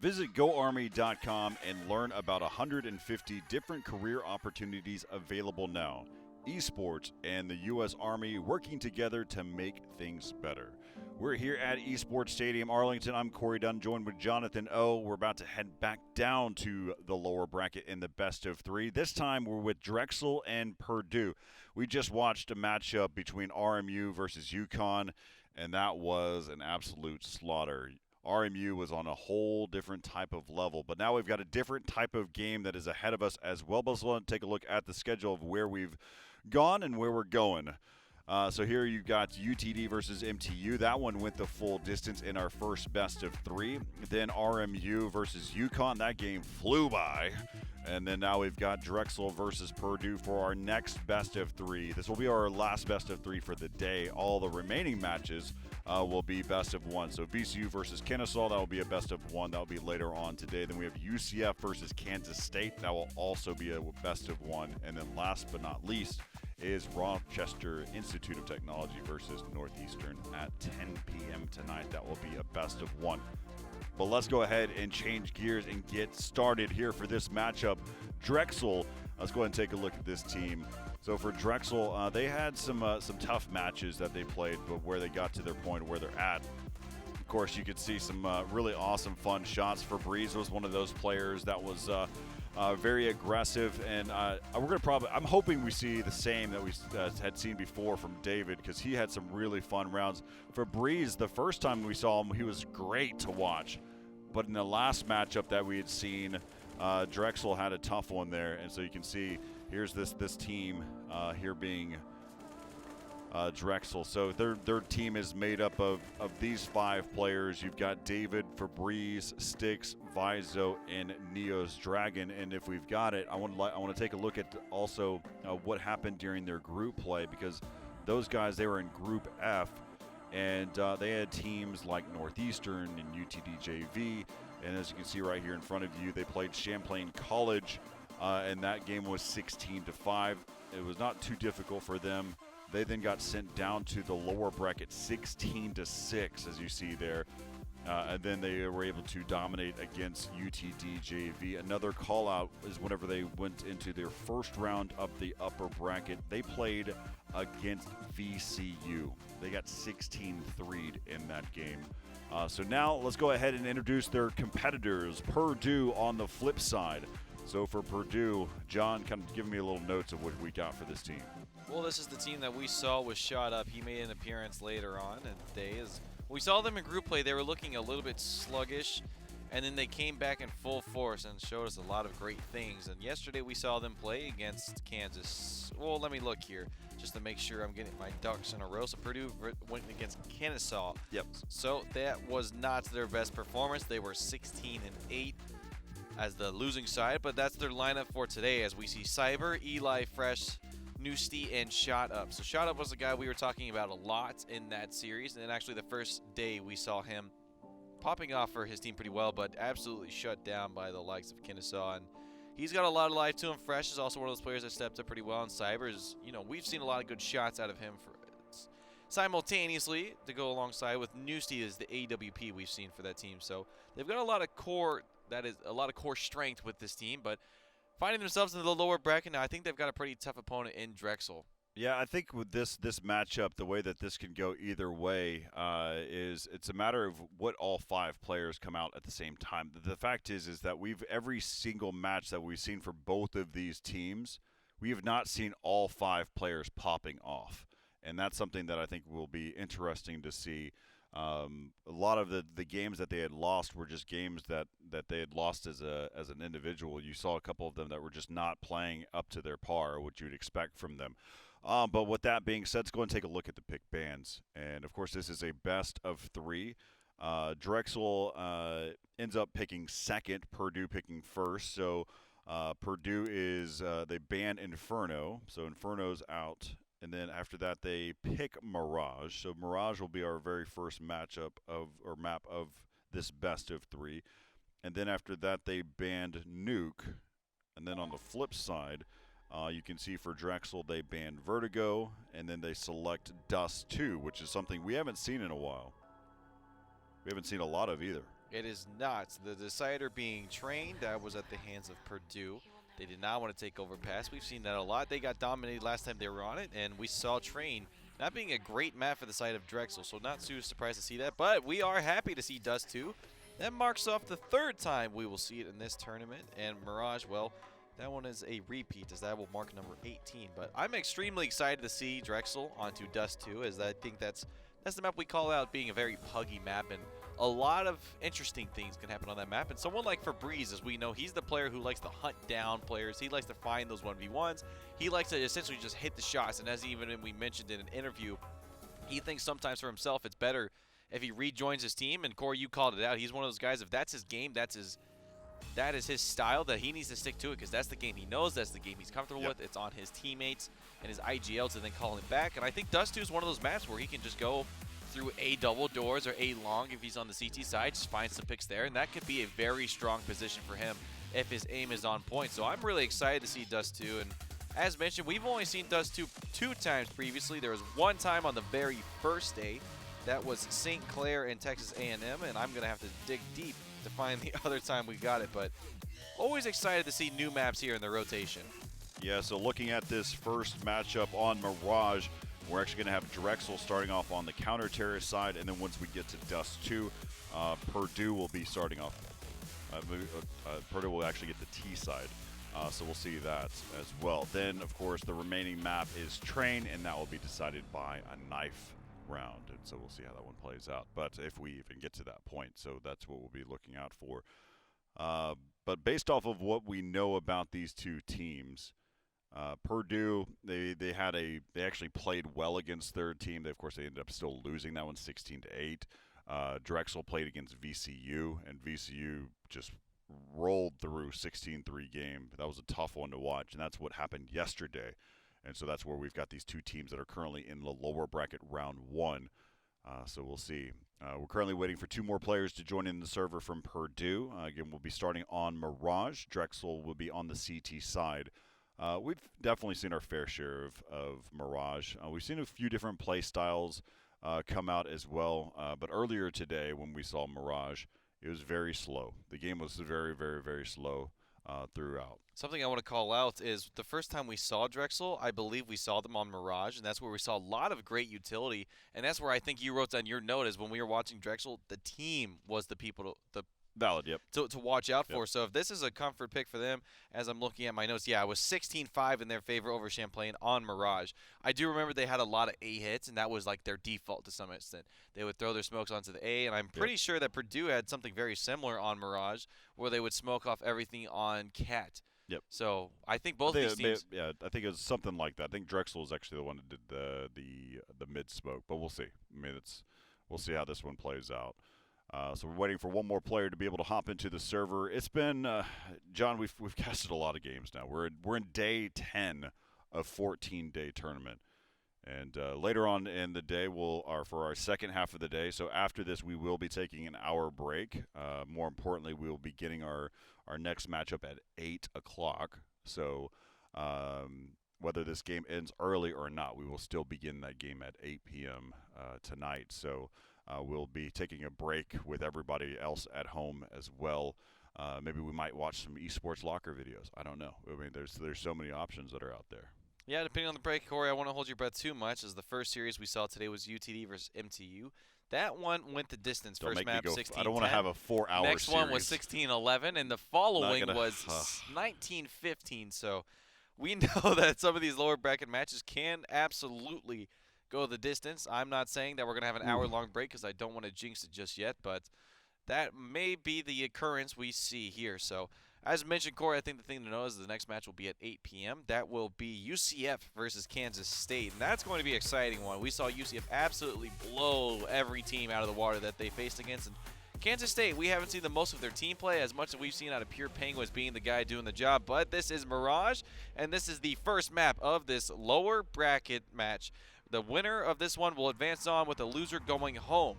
Visit GoArmy.com and learn about 150 different career opportunities available now. Esports and the U.S. Army working together to make things better. We're here at Esports Stadium, Arlington. I'm Corey Dunn, joined with Jonathan O. We're about to head back down to the lower bracket in the best of three. This time we're with Drexel and Purdue. We just watched a matchup between RMU versus UConn, and that was an absolute slaughter. RMU was on a whole different type of level, but now we've got a different type of game that is ahead of us as well. But let's take a look at the schedule of where we've gone and where we're going. So here you've got UTD versus MTU. That one went the full distance in our first best of three. Then RMU versus UConn. That game flew by. And then now we've got Drexel versus Purdue for our next best of three. This will be our last best of three for the day. All the remaining matches will be best of one. So VCU versus Kennesaw, that will be a best of one. That will be later on today. Then we have UCF versus Kansas State. That will also be a best of one. And then last but not least is Rochester Institute of Technology versus Northeastern at 10 p.m. tonight. That will be a best of one. But let's go ahead and change gears and get started here for this matchup. Drexel, let's go ahead and take a look at this team. So for Drexel, they had some tough matches that they played, but where they got to their point where they're at. Of course, you could see some really awesome, fun shots. Febreze was one of those players that was very aggressive, and I'm hoping we see the same that we had seen before from David, because he had some really fun rounds. Febreze, the first time we saw him, he was great to watch, but in the last matchup that we had seen, Drexel had a tough one there, and so you can see here's this team here being Drexel. So their team is made up of these five players. You've got David, Febreze, Styx, Vizo, and Neo's Dragon. And if we've got it, I want to take a look at also what happened during their group play, because those guys, they were in Group F, and they had teams like Northeastern and UTD-JV. And as you can see right here in front of you, they played Champlain College, and that game was 16-5. It was not too difficult for them. They then got sent down to the lower bracket 16-6, as you see there. And then they were able to dominate against UTD-JV. Another call-out is whenever they went into their first round of the upper bracket, they played against VCU. They got 16-3'd in that game. So now let's go ahead and introduce their competitors. Purdue on the flip side. So for Purdue, John, kind of give me a little notes of what we got for this team. Well, this is the team that we saw was shot up. He made an appearance later on in the day. As we saw them in group play, they were looking a little bit sluggish, and then they came back in full force and showed us a lot of great things. And yesterday we saw them play against Kansas. Well, let me look here just to make sure I'm getting my ducks in a row. So Purdue went against Kennesaw. Yep. So that was not their best performance. They were 16-8. As the losing side, but that's their lineup for today, as we see Cyber, Eli Fresh, Newsty, and Shot Up. So Shot Up was the guy we were talking about a lot in that series, and then actually the first day we saw him popping off for his team pretty well, but absolutely shut down by the likes of Kennesaw, and he's got a lot of life to him. Fresh is also one of those players that stepped up pretty well, and Cyber is, we've seen a lot of good shots out of him for simultaneously to go alongside with Newsty as the AWP we've seen for that team. So they've got a lot of core strength with this team, but finding themselves in the lower bracket now, I think they've got a pretty tough opponent in Drexel. Yeah, I think with this matchup, the way that this can go either way is it's a matter of what all five players come out at the same time. The fact is that every single match that we've seen for both of these teams, we have not seen all five players popping off. And that's something that I think will be interesting to see. A lot of the games that they had lost were just games that they had lost as an individual. You saw a couple of them that were just not playing up to their par, what you'd expect from them. But with that being said, let's go and take a look at the pick bands. And, of course, this is a best of three. Drexel ends up picking second, Purdue picking first. So Purdue they ban Inferno, so Inferno's out. And then after that, they pick Mirage. So Mirage will be our very first map of this best of three. And then after that, they banned Nuke. And then on the flip side, you can see for Drexel, they banned Vertigo. And then they select Dust 2, which is something we haven't seen in a while. We haven't seen a lot of either. It is not. The decider being trained, that was at the hands of Purdue. They did not want to take over pass. We've seen that a lot. They got dominated last time they were on it, and we saw Train not being a great map for the side of Drexel, so not too surprised to see that. But we are happy to see Dust 2. That marks off the 3rd time we will see it in this tournament. And Mirage, well, that one is a repeat, as that will mark number 18. But I'm extremely excited to see Drexel onto Dust 2, as I think that's the map we call out being a very puggy map, and a lot of interesting things can happen on that map. And someone like Febreze, as we know, he's the player who likes to hunt down players. He likes to find those 1v1s. He likes to essentially just hit the shots. And as even we mentioned in an interview, he thinks sometimes for himself it's better if he rejoins his team. And Corey, you called it out. He's one of those guys, if that's his game, that is his style, that he needs to stick to it, because that's the game he knows, that's the game he's comfortable with. It's on his teammates and his IGL to then call him back. And I think Dust 2 is one of those maps where he can just go through A double doors or A long if he's on the CT side, just find some picks there, and that could be a very strong position for him if his aim is on point. So I'm really excited to see Dust 2, and as mentioned, we've only seen Dust 2 two times previously. There was one time on the very first day. That was St. Clair and Texas A&M, and I'm going to have to dig deep to find the other time we got it, but always excited to see new maps here in the rotation. Yeah, so looking at this first matchup on Mirage, we're actually going to have Drexel starting off on the counter-terrorist side, and then once we get to Dust 2, Purdue will be starting off. Purdue will actually get the T side, so we'll see that as well. Then, of course, the remaining map is Train, and that will be decided by a knife round, and so we'll see how that one plays out. But if we even get to that point, so that's what we'll be looking out for. But based off of what we know about these two teams, Purdue, they actually played well against their team. Of course, they ended up still losing that one 16-8. Drexel played against VCU, and VCU just rolled through 16-3 game. That was a tough one to watch, and that's what happened yesterday. And so that's where we've got these two teams that are currently in the lower bracket round 1. So we'll see. We're currently waiting for 2 more players to join in the server from Purdue. Again, we'll be starting on Mirage. Drexel will be on the CT side. We've definitely seen our fair share of Mirage. We've seen a few different play styles come out as well. But earlier today when we saw Mirage, it was very slow. The game was very, very, very slow throughout. Something I want to call out is the first time we saw Drexel, I believe we saw them on Mirage, and that's where we saw a lot of great utility. And that's where I think you wrote down your note is when we were watching Drexel, the team was the people, Valid, yep. To watch out for. So if this is a comfort pick for them, as I'm looking at my notes, yeah, it was 16-5 in their favor over Champlain on Mirage. I do remember they had a lot of A hits, and that was like their default to some extent. They would throw their smokes onto the A, and I'm pretty sure that Purdue had something very similar on Mirage, where they would smoke off everything on Cat. Yep. So I think both these teams. I think it was something like that. I think Drexel was actually the one that did the mid smoke, but we'll see. I mean, we'll see how this one plays out. So we're waiting for one more player to be able to hop into the server. It's been, John, we've casted a lot of games now. We're in day 10 of 14-day tournament, and later on in the day for our second half of the day. So after this, we will be taking an hour break. More importantly, we will be getting our next matchup at 8 o'clock. So whether this game ends early or not, we will still begin that game at 8 p.m. Tonight. So. We'll be taking a break with everybody else at home as well. Maybe we might watch some esports locker videos. I don't know. I mean, there's so many options that are out there. Yeah, depending on the break, Corey, I won't hold your breath too much, as the first series we saw today was UTD versus MTU. That one went the distance. Don't first map, 16-10. I don't want to have a 4-hour Next series. one was 16-11, and the following was 19-15. So we know that some of these lower bracket matches can absolutely go the distance. I'm not saying that we're going to have an hour-long break because I don't want to jinx it just yet, but that may be the occurrence we see here. So, as mentioned, Corey, I think the thing to know is the next match will be at 8 p.m. That will be UCF versus Kansas State, and that's going to be an exciting one. We saw UCF absolutely blow every team out of the water that they faced against, and Kansas State, we haven't seen the most of their team play as much as we've seen out of Pure Penguins being the guy doing the job, but this is Mirage, and this is the first map of this lower bracket match. The winner of this one will advance on with the loser going home.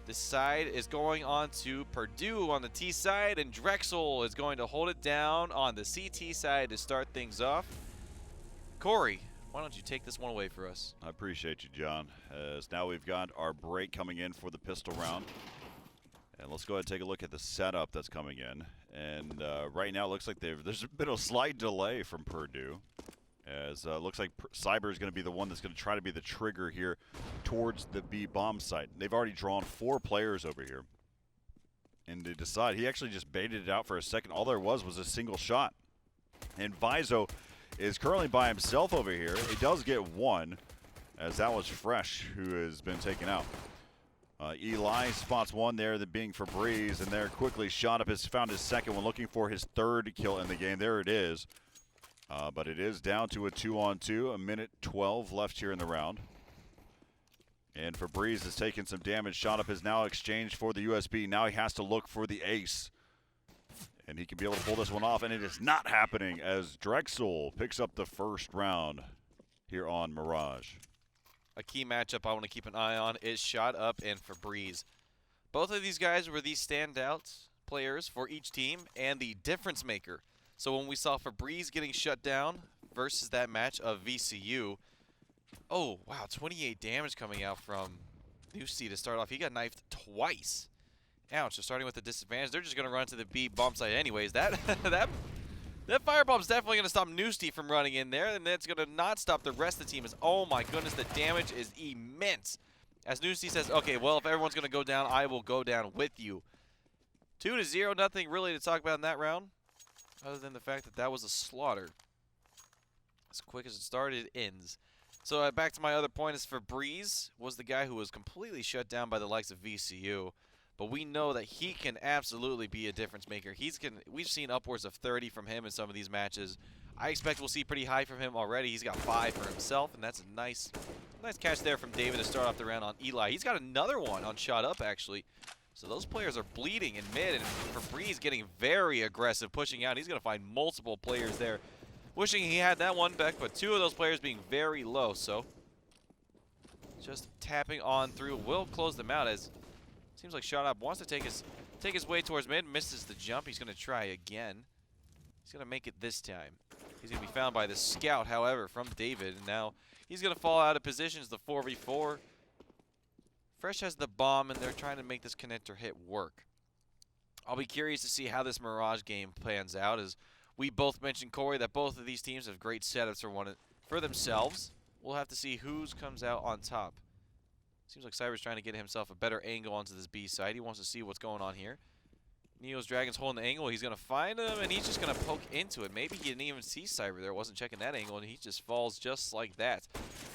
This side is going on to Purdue on the T side, and Drexel is going to hold it down on the CT side to start things off. Corey, why don't you take this one away for us? I appreciate you, John. As now we've got our break coming in for the pistol round. And let's go ahead and take a look at the setup that's coming in. And right now it looks like there's been a slight delay from Purdue. As looks like Cyber is going to be the one that's going to try to be the trigger here towards the B bomb site. They've already drawn 4 players over here. And they decide, he actually just baited it out for a second. All there was a single shot. And Vizo is currently by himself over here. He does get one, as that was Fresh who has been taken out. Eli spots one there, that being Febreze, and there quickly shot up, found his second one, looking for his 3rd kill in the game. There it is. But it is down to a 2-on-2, a minute 12 left here in the round. And Febreze has taken some damage. Shot up is now exchanged for the USB. Now he has to look for the ace. And he can be able to pull this one off, and it is not happening as Drexel picks up the first round here on Mirage. A key matchup I want to keep an eye on is Shot Up and Febreze. Both of these guys were the standout players for each team and the difference maker. So when we saw Febreze getting shut down versus that match of VCU, oh, wow, 28 damage coming out from Newsty to start off. He got knifed twice. Ouch, so starting with the disadvantage, they're just going to run to the B bomb site anyways. That firebomb's definitely going to stop Newsty from running in there, and that's going to not stop the rest of the team. Oh my goodness, the damage is immense. As Newsty says, okay, well, if everyone's going to go down, I will go down with you. 2-0, nothing really to talk about in that round, other than the fact that that was a slaughter. As quick as it started, it ends. So back to my other point is Febreze was the guy who was completely shut down by the likes of VCU. But we know that he can absolutely be a difference maker. We've seen upwards of 30 from him in some of these matches. I expect we'll see pretty high from him already. He's got 5 for himself, and that's a nice catch there from David to start off the round on Eli. He's got another one on Shot Up, actually. So those players are bleeding in mid, and Febreze getting very aggressive, pushing out. He's going to find multiple players there. Wishing he had that one back, but 2 of those players being very low. So just tapping on through will close them out, as seems like Shot Up wants to take his way towards mid, misses the jump. He's going to try again. He's going to make it this time. He's going to be found by the scout, however, from David, and now he's going to fall out of positions, the 4v4. Fresh has the bomb, and they're trying to make this connector hit work. I'll be curious to see how this Mirage game plans out, as we both mentioned, Corey, that both of these teams have great setups for themselves. We'll have to see whose comes out on top. Seems like Cyber's trying to get himself a better angle onto this B side. He wants to see what's going on here. Neo's Dragon's holding the angle. He's going to find him, and he's just going to poke into it. Maybe he didn't even see Cyber there. Wasn't checking that angle, and he just falls just like that.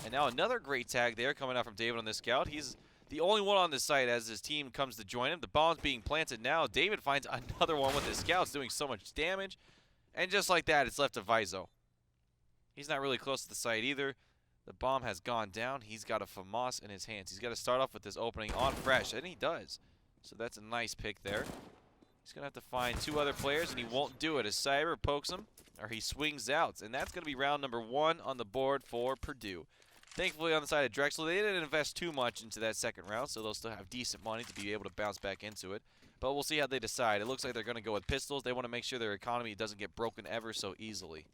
And now another great tag there coming out from David on this scout. He's the only one on this site as his team comes to join him. The bomb's being planted now. David finds another one with his scouts doing so much damage. And just like that, it's left to Vizo. He's not really close to the site either. The bomb has gone down. He's got a FAMAS in his hands. He's got to start off with this opening on Fresh, and he does. So that's a nice pick there. He's going to have to find 2 other players, and he won't do it as Cyber pokes him, or he swings out. And that's going to be round number 1 on the board for Purdue. Thankfully, on the side of Drexel, they didn't invest too much into that second round, so they'll still have decent money to be able to bounce back into it. But we'll see how they decide. It looks like they're going to go with pistols. They want to make sure their economy doesn't get broken ever so easily.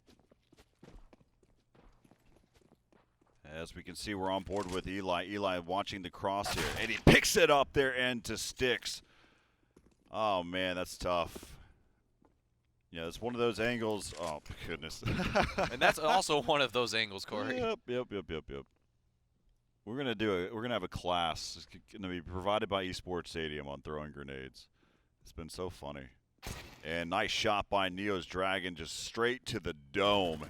As we can see, we're on board with Eli. Eli watching the crosshair, and he picks it up there and to sticks. Oh, man, that's tough. Yeah, it's one of those angles. Oh, goodness. And that's also one of those angles, Corey. Yep. We're gonna have a class. It's gonna be provided by Esports Stadium on throwing grenades. It's been so funny. And nice shot by Neo's Dragon, just straight to the dome.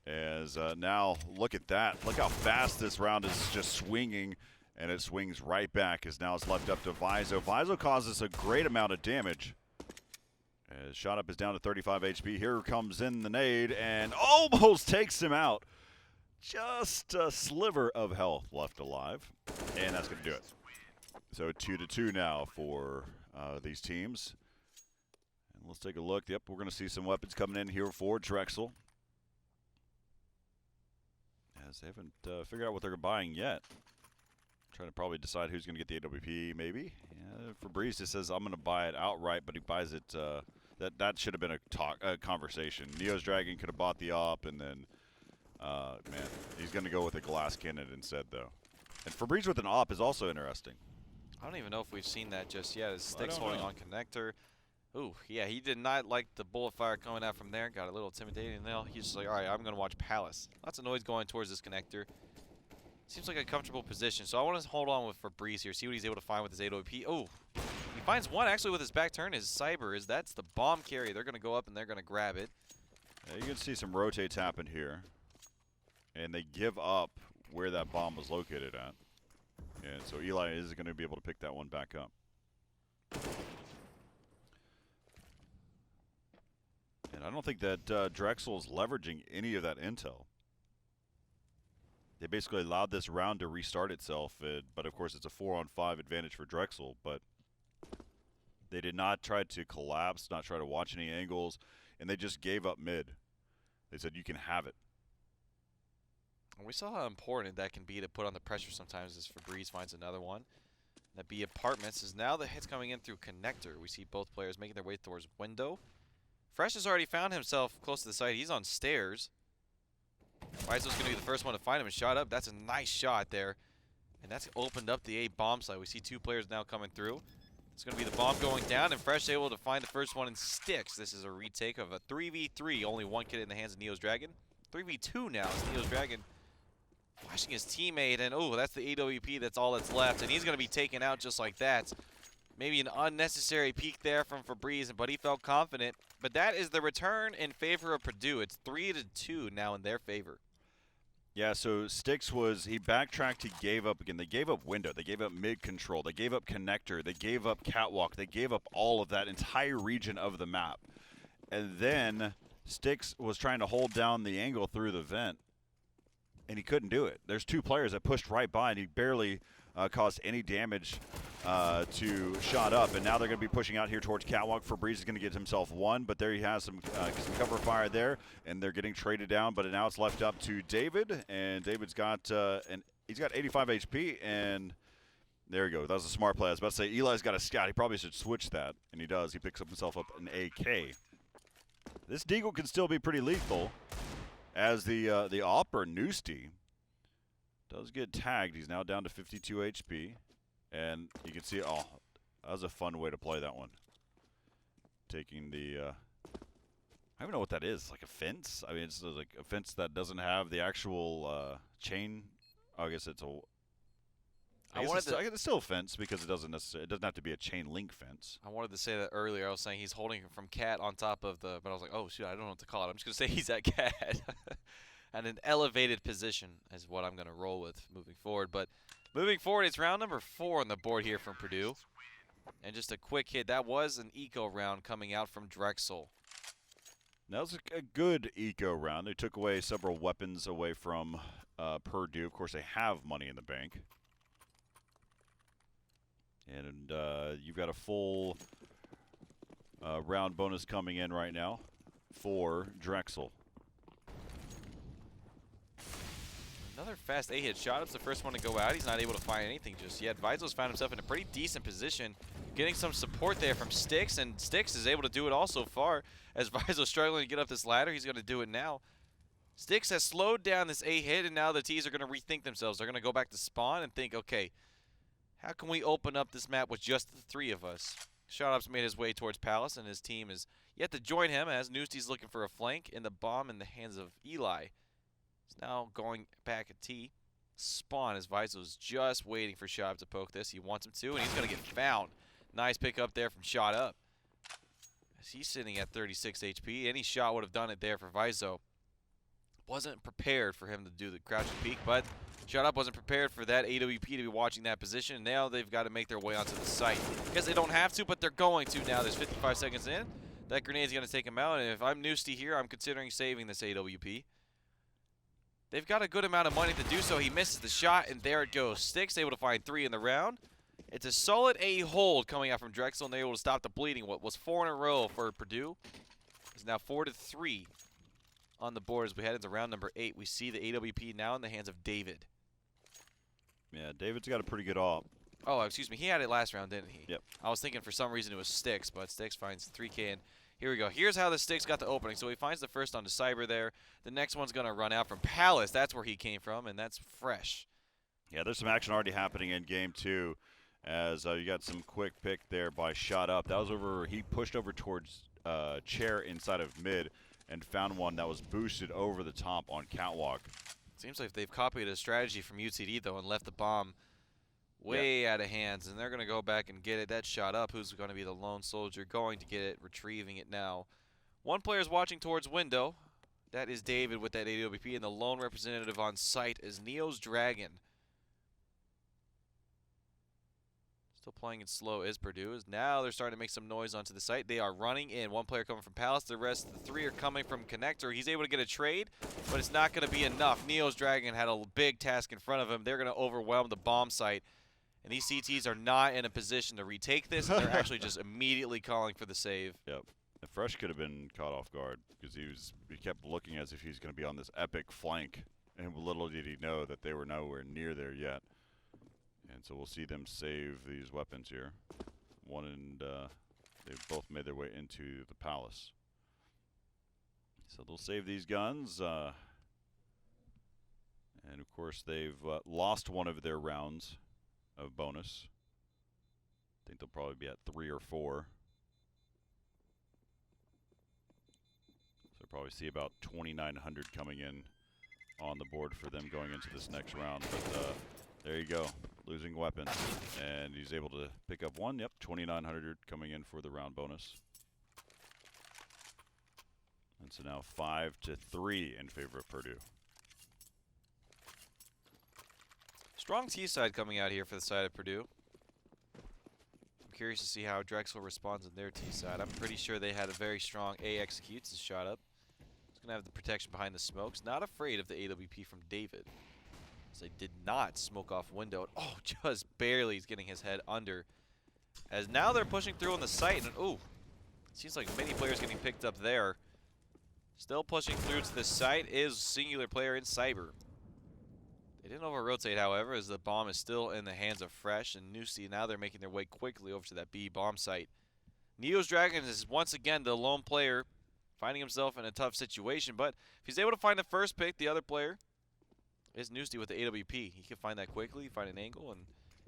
As now, look at that. Look how fast this round is just swinging, and it swings right back as now it's left up to Vizo. Vizo causes a great amount of damage. As Shot Up is down to 35 HP. Here comes in the nade and almost takes him out. Just a sliver of health left alive, and that's going to do it. So 2-2 now for these teams. And let's take a look. Yep, we're going to see some weapons coming in here for Drexel. As they haven't figured out what they're buying yet. Trying to probably decide who's going to get the AWP, maybe. Yeah, Febreze just says, I'm going to buy it outright, but he buys it. That should have been a conversation. Neo's Dragon could have bought the op, and then, man, he's going to go with a glass cannon instead, though. And Febreze with an op is also interesting. I don't even know if we've seen that just yet. His Sticks don't holding know. on connector. Ooh, yeah, he did not like the bullet fire coming out from there. Got a little intimidating. And now he's just like, all right, I'm going to watch Palace. Lots of noise going towards this connector. Seems like a comfortable position. So I want to hold on with Fabrice here, see what he's able to find with his 8OP. Oh, he finds one actually with his back turn. His Cyber is that's the bomb carry. They're going to go up and they're going to grab it. Yeah, you can see some rotates happen here. And they give up where that bomb was located at. And so Eli is going to be able to pick that one back up. And I don't think that Drexel is leveraging any of that intel. They basically allowed this round to restart itself, but of course it's a 4-on-5 advantage for Drexel, but they did not try to collapse, not try to watch any angles, and they just gave up mid. They said, you can have it. We saw how important that can be to put on the pressure sometimes as Fabrice finds another one. That B Apartments is now the hits coming in through connector. We see both players making their way towards window. Fresh has already found himself close to the site. He's on stairs. Reisel's going to be the first one to find him and shot up. That's a nice shot there. And that's opened up the A bomb site. We see two players now coming through. It's going to be the bomb going down, and Fresh able to find the first one in Sticks. This is a retake of a 3v3. Only one kid in the hands of Neo's Dragon. 3v2 now as Neo's Dragon flashing his teammate, and oh, that's the AWP. That's all that's left, and he's going to be taken out just like that. Maybe an unnecessary peek there from Fabrice, but he felt confident. But that is the return in favor of Purdue. It's 3-2 now in their favor. Yeah, so Sticks he backtracked, he gave up again. They gave up window, they gave up mid control, they gave up connector, they gave up catwalk, they gave up all of that entire region of the map. And then Sticks was trying to hold down the angle through the vent, and he couldn't do it. There's two players that pushed right by, and he barely caused any damage to shot up. And now they're going to be pushing out here towards catwalk. Fabrice is going to get himself one, but there he has some cover fire there, and they're getting traded down. But now it's left up to David, and David's got he's got 85 HP, and there you go. That was a smart play. I was about to say Eli's got a scout. He probably should switch that, and he does. He picks up himself up an AK. This Deagle can still be pretty lethal, as the Opera Noosty does get tagged. He's now down to 52 HP. And you can see, oh, that was a fun way to play that one. Taking the, I don't even know what that is. Like a fence? I mean, it's like a fence that doesn't have the actual chain. Oh, I guess it's a. I guess it's still a fence because it doesn't have to be a chain link fence. I wanted to say that earlier. I was saying he's holding from Cat on top of the, but I was like, oh shoot, I don't know what to call it. I'm just gonna say he's at Cat. And an elevated position is what I'm gonna roll with moving forward. But moving forward, it's round number 4 on the board here from Purdue. And just a quick hit. That was an eco round coming out from Drexel. That was a good eco round. They took away several weapons away from Purdue. Of course, they have money in the bank. And you've got a full round bonus coming in right now for Drexel. Another fast A-hit. Shot up's the first one to go out. He's not able to find anything just yet. Vizos found himself in a pretty decent position, getting some support there from Sticks, and Sticks is able to do it all so far. As Vizos struggling to get up this ladder, he's going to do it now. Sticks has slowed down this A-hit, and now the T's are going to rethink themselves. They're going to go back to spawn and think, okay, how can we open up this map with just the 3 of us? Shot up's made his way towards Palace, and his team is yet to join him as Noosty's looking for a flank, and the bomb in the hands of Eli. He's now going back at T. Spawn as Vizos just waiting for Shot Up to poke this. He wants him to, and he's going to get found. Nice pick up there from Shot Up. As he's sitting at 36 HP. Any shot would have done it there for Vizo. Wasn't prepared for him to do the crouching peek, but Shot Up wasn't prepared for that AWP to be watching that position. And now they've got to make their way onto the site. Because they don't have to, but they're going to now. There's 55 seconds in. That grenade's going to take him out, and if I'm Noosty here, I'm considering saving this AWP. They've got a good amount of money to do so. He misses the shot, and there it goes. Sticks able to find 3 in the round. It's a solid A hold coming out from Drexel, and they're able to stop the bleeding. What was 4 in a row for Purdue is now 4-3 on the board as we head into round number 8. We see the AWP now in the hands of David. Yeah, David's got a pretty good op. Oh, excuse me. He had it last round, didn't he? Yep. I was thinking for some reason it was Sticks, but Sticks finds 3K in. Here we go. Here's how the Sticks got the opening. So he finds the first onto Cyber there. The next one's going to run out from Palace. That's where he came from, and that's Fresh. Yeah, there's some action already happening in game 2. as you got some quick pick there by Shot Up. That was over, he pushed over towards chair inside of mid and found one that was boosted over the top on Catwalk. Seems like they've copied a strategy from UTD, though, and left the bomb way out of hands, and they're going to go back and get it. That Shot Up, who's going to be the lone soldier, going to get it, retrieving it now. One player's watching towards window. That is David with that AWP, and the lone representative on site is Neo's Dragon. Still playing it slow is Purdue. Now they're starting to make some noise onto the site. They are running in. One player coming from Palace. The rest of the three are coming from Connector. He's able to get a trade, but it's not going to be enough. Neo's Dragon had a big task in front of him. They're going to overwhelm the bomb site. And these CTs are not in a position to retake this. And they're actually just immediately calling for the save. Yep. And Fresh could have been caught off guard because he kept looking as if he's going to be on this epic flank. And little did he know that they were nowhere near there yet. And so we'll see them save these weapons here. One and they've both made their way into the Palace. So they'll save these guns. And of course they've lost one of their rounds of bonus. I think they'll probably be at 3 or 4. So probably see about 2,900 coming in on the board for them going into this next round. But there you go, losing weapons. And he's able to pick up one. Yep, 2,900 coming in for the round bonus. And so now 5-3 in favor of Purdue. Strong T side coming out here for the side of Purdue. I'm curious to see how Drexel responds on their T side. I'm pretty sure they had a very strong A executes his Shot Up. He's going to have the protection behind the smokes. Not afraid of the AWP from David. As they did not smoke off window. Oh, just barely he's getting his head under. As now they're pushing through on the site. And ooh, seems like many players getting picked up there. Still pushing through to the site is singular player in Cyber. They didn't over-rotate, however, as the bomb is still in the hands of Fresh and Newsty. Now they're making their way quickly over to that B bomb site. Neo's Dragon is once again the lone player, finding himself in a tough situation. But if he's able to find the first pick, the other player is Newsty with the AWP. He can find that quickly, find an angle, and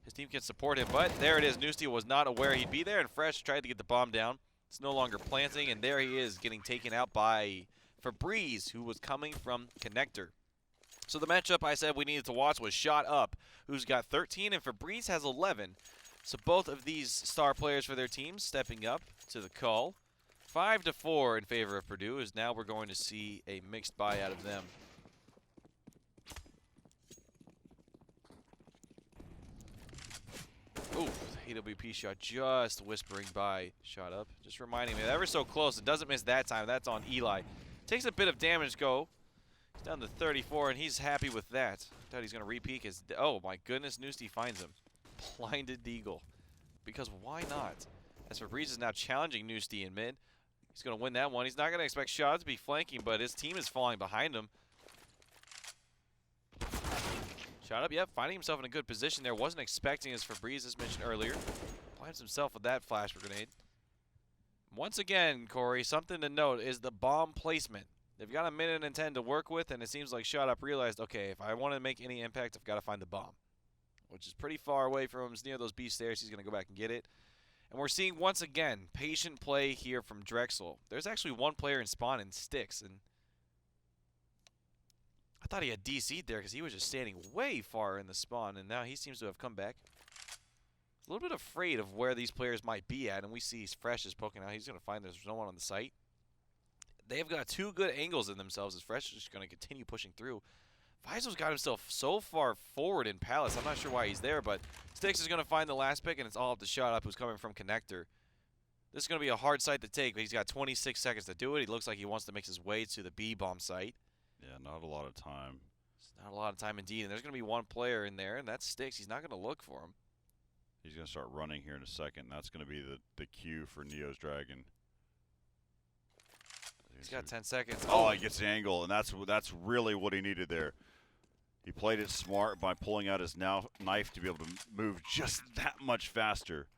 his team can support him. But there it is. Newsty was not aware he'd be there, and Fresh tried to get the bomb down. It's no longer planting, and there he is getting taken out by Febreze, who was coming from Connector. So the matchup I said we needed to watch was Shot Up, who's got 13, and Febreze has 11. So both of these star players for their teams stepping up to the call. 5-4 in favor of Purdue, as now we're going to see a mixed buy out of them. Ooh, the AWP shot just whispering by Shot Up. Just reminding me, ever so close, it doesn't miss that time. That's on Eli. Takes a bit of damage go. He's down to 34, and he's happy with that. Thought he's going to re-peek his... Oh, my goodness, Newsty finds him. Blinded Deagle. Because why not? As Febreze is now challenging Newsty in mid. He's going to win that one. He's not going to expect Shot to be flanking, but his team is falling behind him. Shot Up, yep, finding himself in a good position there. Wasn't expecting, as Febreze, as mentioned earlier. Blinds himself with that flash grenade. Once again, Corey, something to note is the bomb placement. They've got a minute and 10 to work with, and it seems like Shot Up realized, okay, if I want to make any impact, I've got to find the bomb, which is pretty far away from him. It's near those B stairs. He's going to go back and get it. And we're seeing, once again, patient play here from Drexel. There's actually one player in spawn in Sticks, and I thought he had DC'd there because he was just standing way far in the spawn, and now he seems to have come back. A little bit afraid of where these players might be at, and we see Fresh is poking out. He's going to find there's no one on the site. They've got two good angles in themselves as Fresh is just going to continue pushing through. Vizo's got himself so far forward in Palace. I'm not sure why he's there, but Sticks is going to find the last pick, and it's all up to Shot Up, who's coming from Connector. This is going to be a hard site to take, but he's got 26 seconds to do it. He looks like he wants to make his way to the B-bomb site. Yeah, not a lot of time. It's not a lot of time indeed, and there's going to be one player in there, and that's Sticks. He's not going to look for him. He's going to start running here in a second. That's going to be the cue for Neo's Dragon. He's got 10 seconds. Oh, he gets the angle, and that's really what he needed there. He played it smart by pulling out his knife to be able to move just that much faster.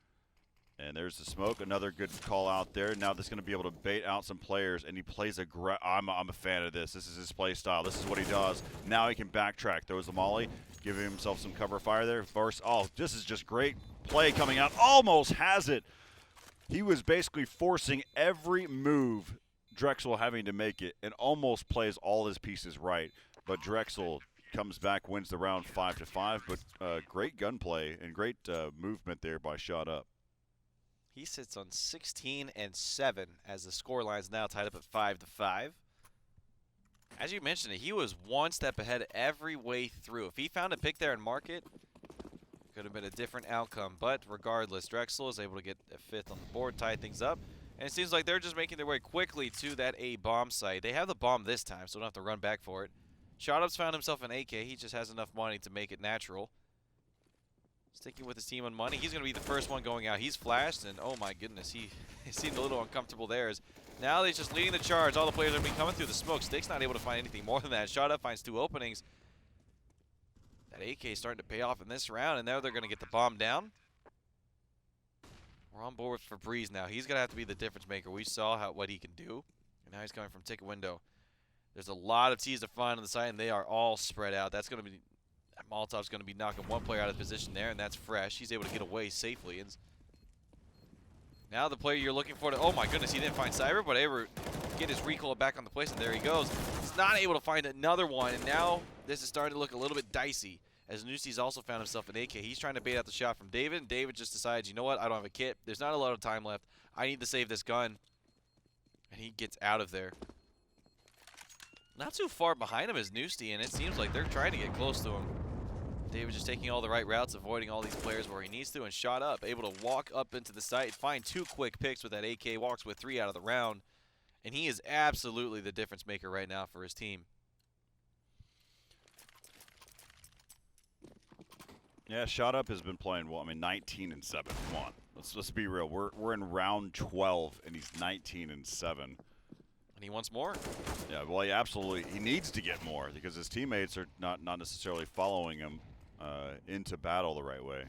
And there's the smoke. Another good call out there. Now this is going to be able to bait out some players, and he plays I'm a fan of this. This is his play style. This is what he does. Now he can backtrack. Throws the molly, giving himself some cover fire there. First, oh, this is just great play coming out. Almost has it. He was basically forcing every move Drexel having to make it and almost plays all his pieces right. But Drexel comes back, wins the round 5-5. But great gunplay and great movement there by Shot Up. He sits on 16-7 as the score line's now tied up at 5-5. As you mentioned, he was one step ahead every way through. If he found a pick there and mark it, could have been a different outcome. But regardless, Drexel is able to get a 5th on the board, tie things up. And it seems like they're just making their way quickly to that A bomb site. They have the bomb this time, so don't have to run back for it. Shot Up's found himself an AK. He just has enough money to make it natural. Sticking with his team on money. He's going to be the first one going out. He's flashed, and oh my goodness, he seemed a little uncomfortable there. As now he's just leading the charge. All the players are coming through the smoke. Stick's not able to find anything more than that. Shot Up finds 2 openings. That AK is starting to pay off in this round, and now they're going to get the bomb down. We're on board with Febreze now. He's going to have to be the difference maker. We saw what he can do, and now he's coming from ticket window. There's a lot of T's to find on the side, and they are all spread out. That's going to be Molotov's going to be knocking one player out of position there, and that's Fresh. He's able to get away safely. And now the player you're looking for to, oh my goodness, he didn't find Cyber, but able to get his recoil back on the place, and there he goes. He's not able to find another one, and now this is starting to look a little bit dicey, as Nusty's also found himself an AK. He's trying to bait out the shot from David, and David just decides, you know what, I don't have a kit. There's not a lot of time left. I need to save this gun. And he gets out of there. Not too far behind him is Nusty, and it seems like they're trying to get close to him. David just taking all the right routes, avoiding all these players where he needs to, and Shot Up, able to walk up into the site, find 2 quick picks with that AK, walks with 3 out of the round, and he is absolutely the difference maker right now for his team. Yeah, Shot Up has been playing well. I mean, 19-7. Come on, let's be real. We're in round 12, and he's 19-7. And he wants more. Yeah, well, he absolutely he needs to get more because his teammates are not necessarily following him into battle the right way.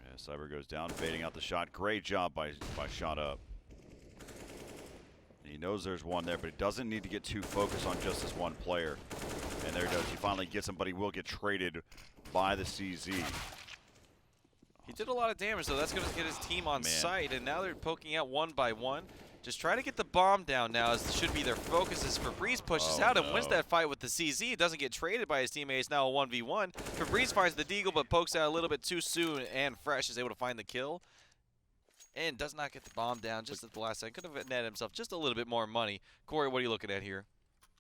Yeah, Cyber goes down, baiting out the shot. Great job by Shot Up. And he knows there's one there, but he doesn't need to get too focused on just this one player. And there he goes. He finally gets him, but he will get traded by the CZ. He did a lot of damage, though. That's going to get his team on site, and now they're poking out one by one. Just try to get the bomb down now, as should be their focus, as Febreze pushes out and wins that fight with the CZ. Doesn't get traded by his teammates, now a 1v1. Febreze finds the deagle, but pokes out a little bit too soon, and Fresh is able to find the kill. And does not get the bomb down just at the last second. Could have netted himself just a little bit more money. Corey, what are you looking at here?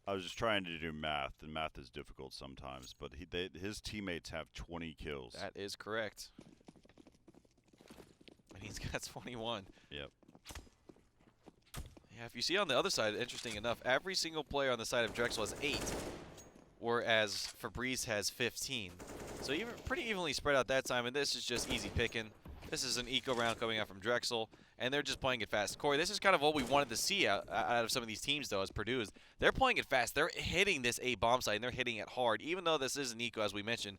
I was just trying to do math, and math is difficult sometimes, but his teammates have 20 kills. That is correct. And he's got 21. Yep. Yeah, if you see on the other side, interesting enough, every single player on the side of Drexel has 8, whereas Febreze has 15. So even pretty evenly spread out that time, and this is just easy picking. This is an eco round coming out from Drexel, and they're just playing it fast. Corey, this is kind of what we wanted to see out of some of these teams, though, as Purdue is. They're playing it fast. They're hitting this A bomb site, and they're hitting it hard. Even though this is an eco, as we mentioned,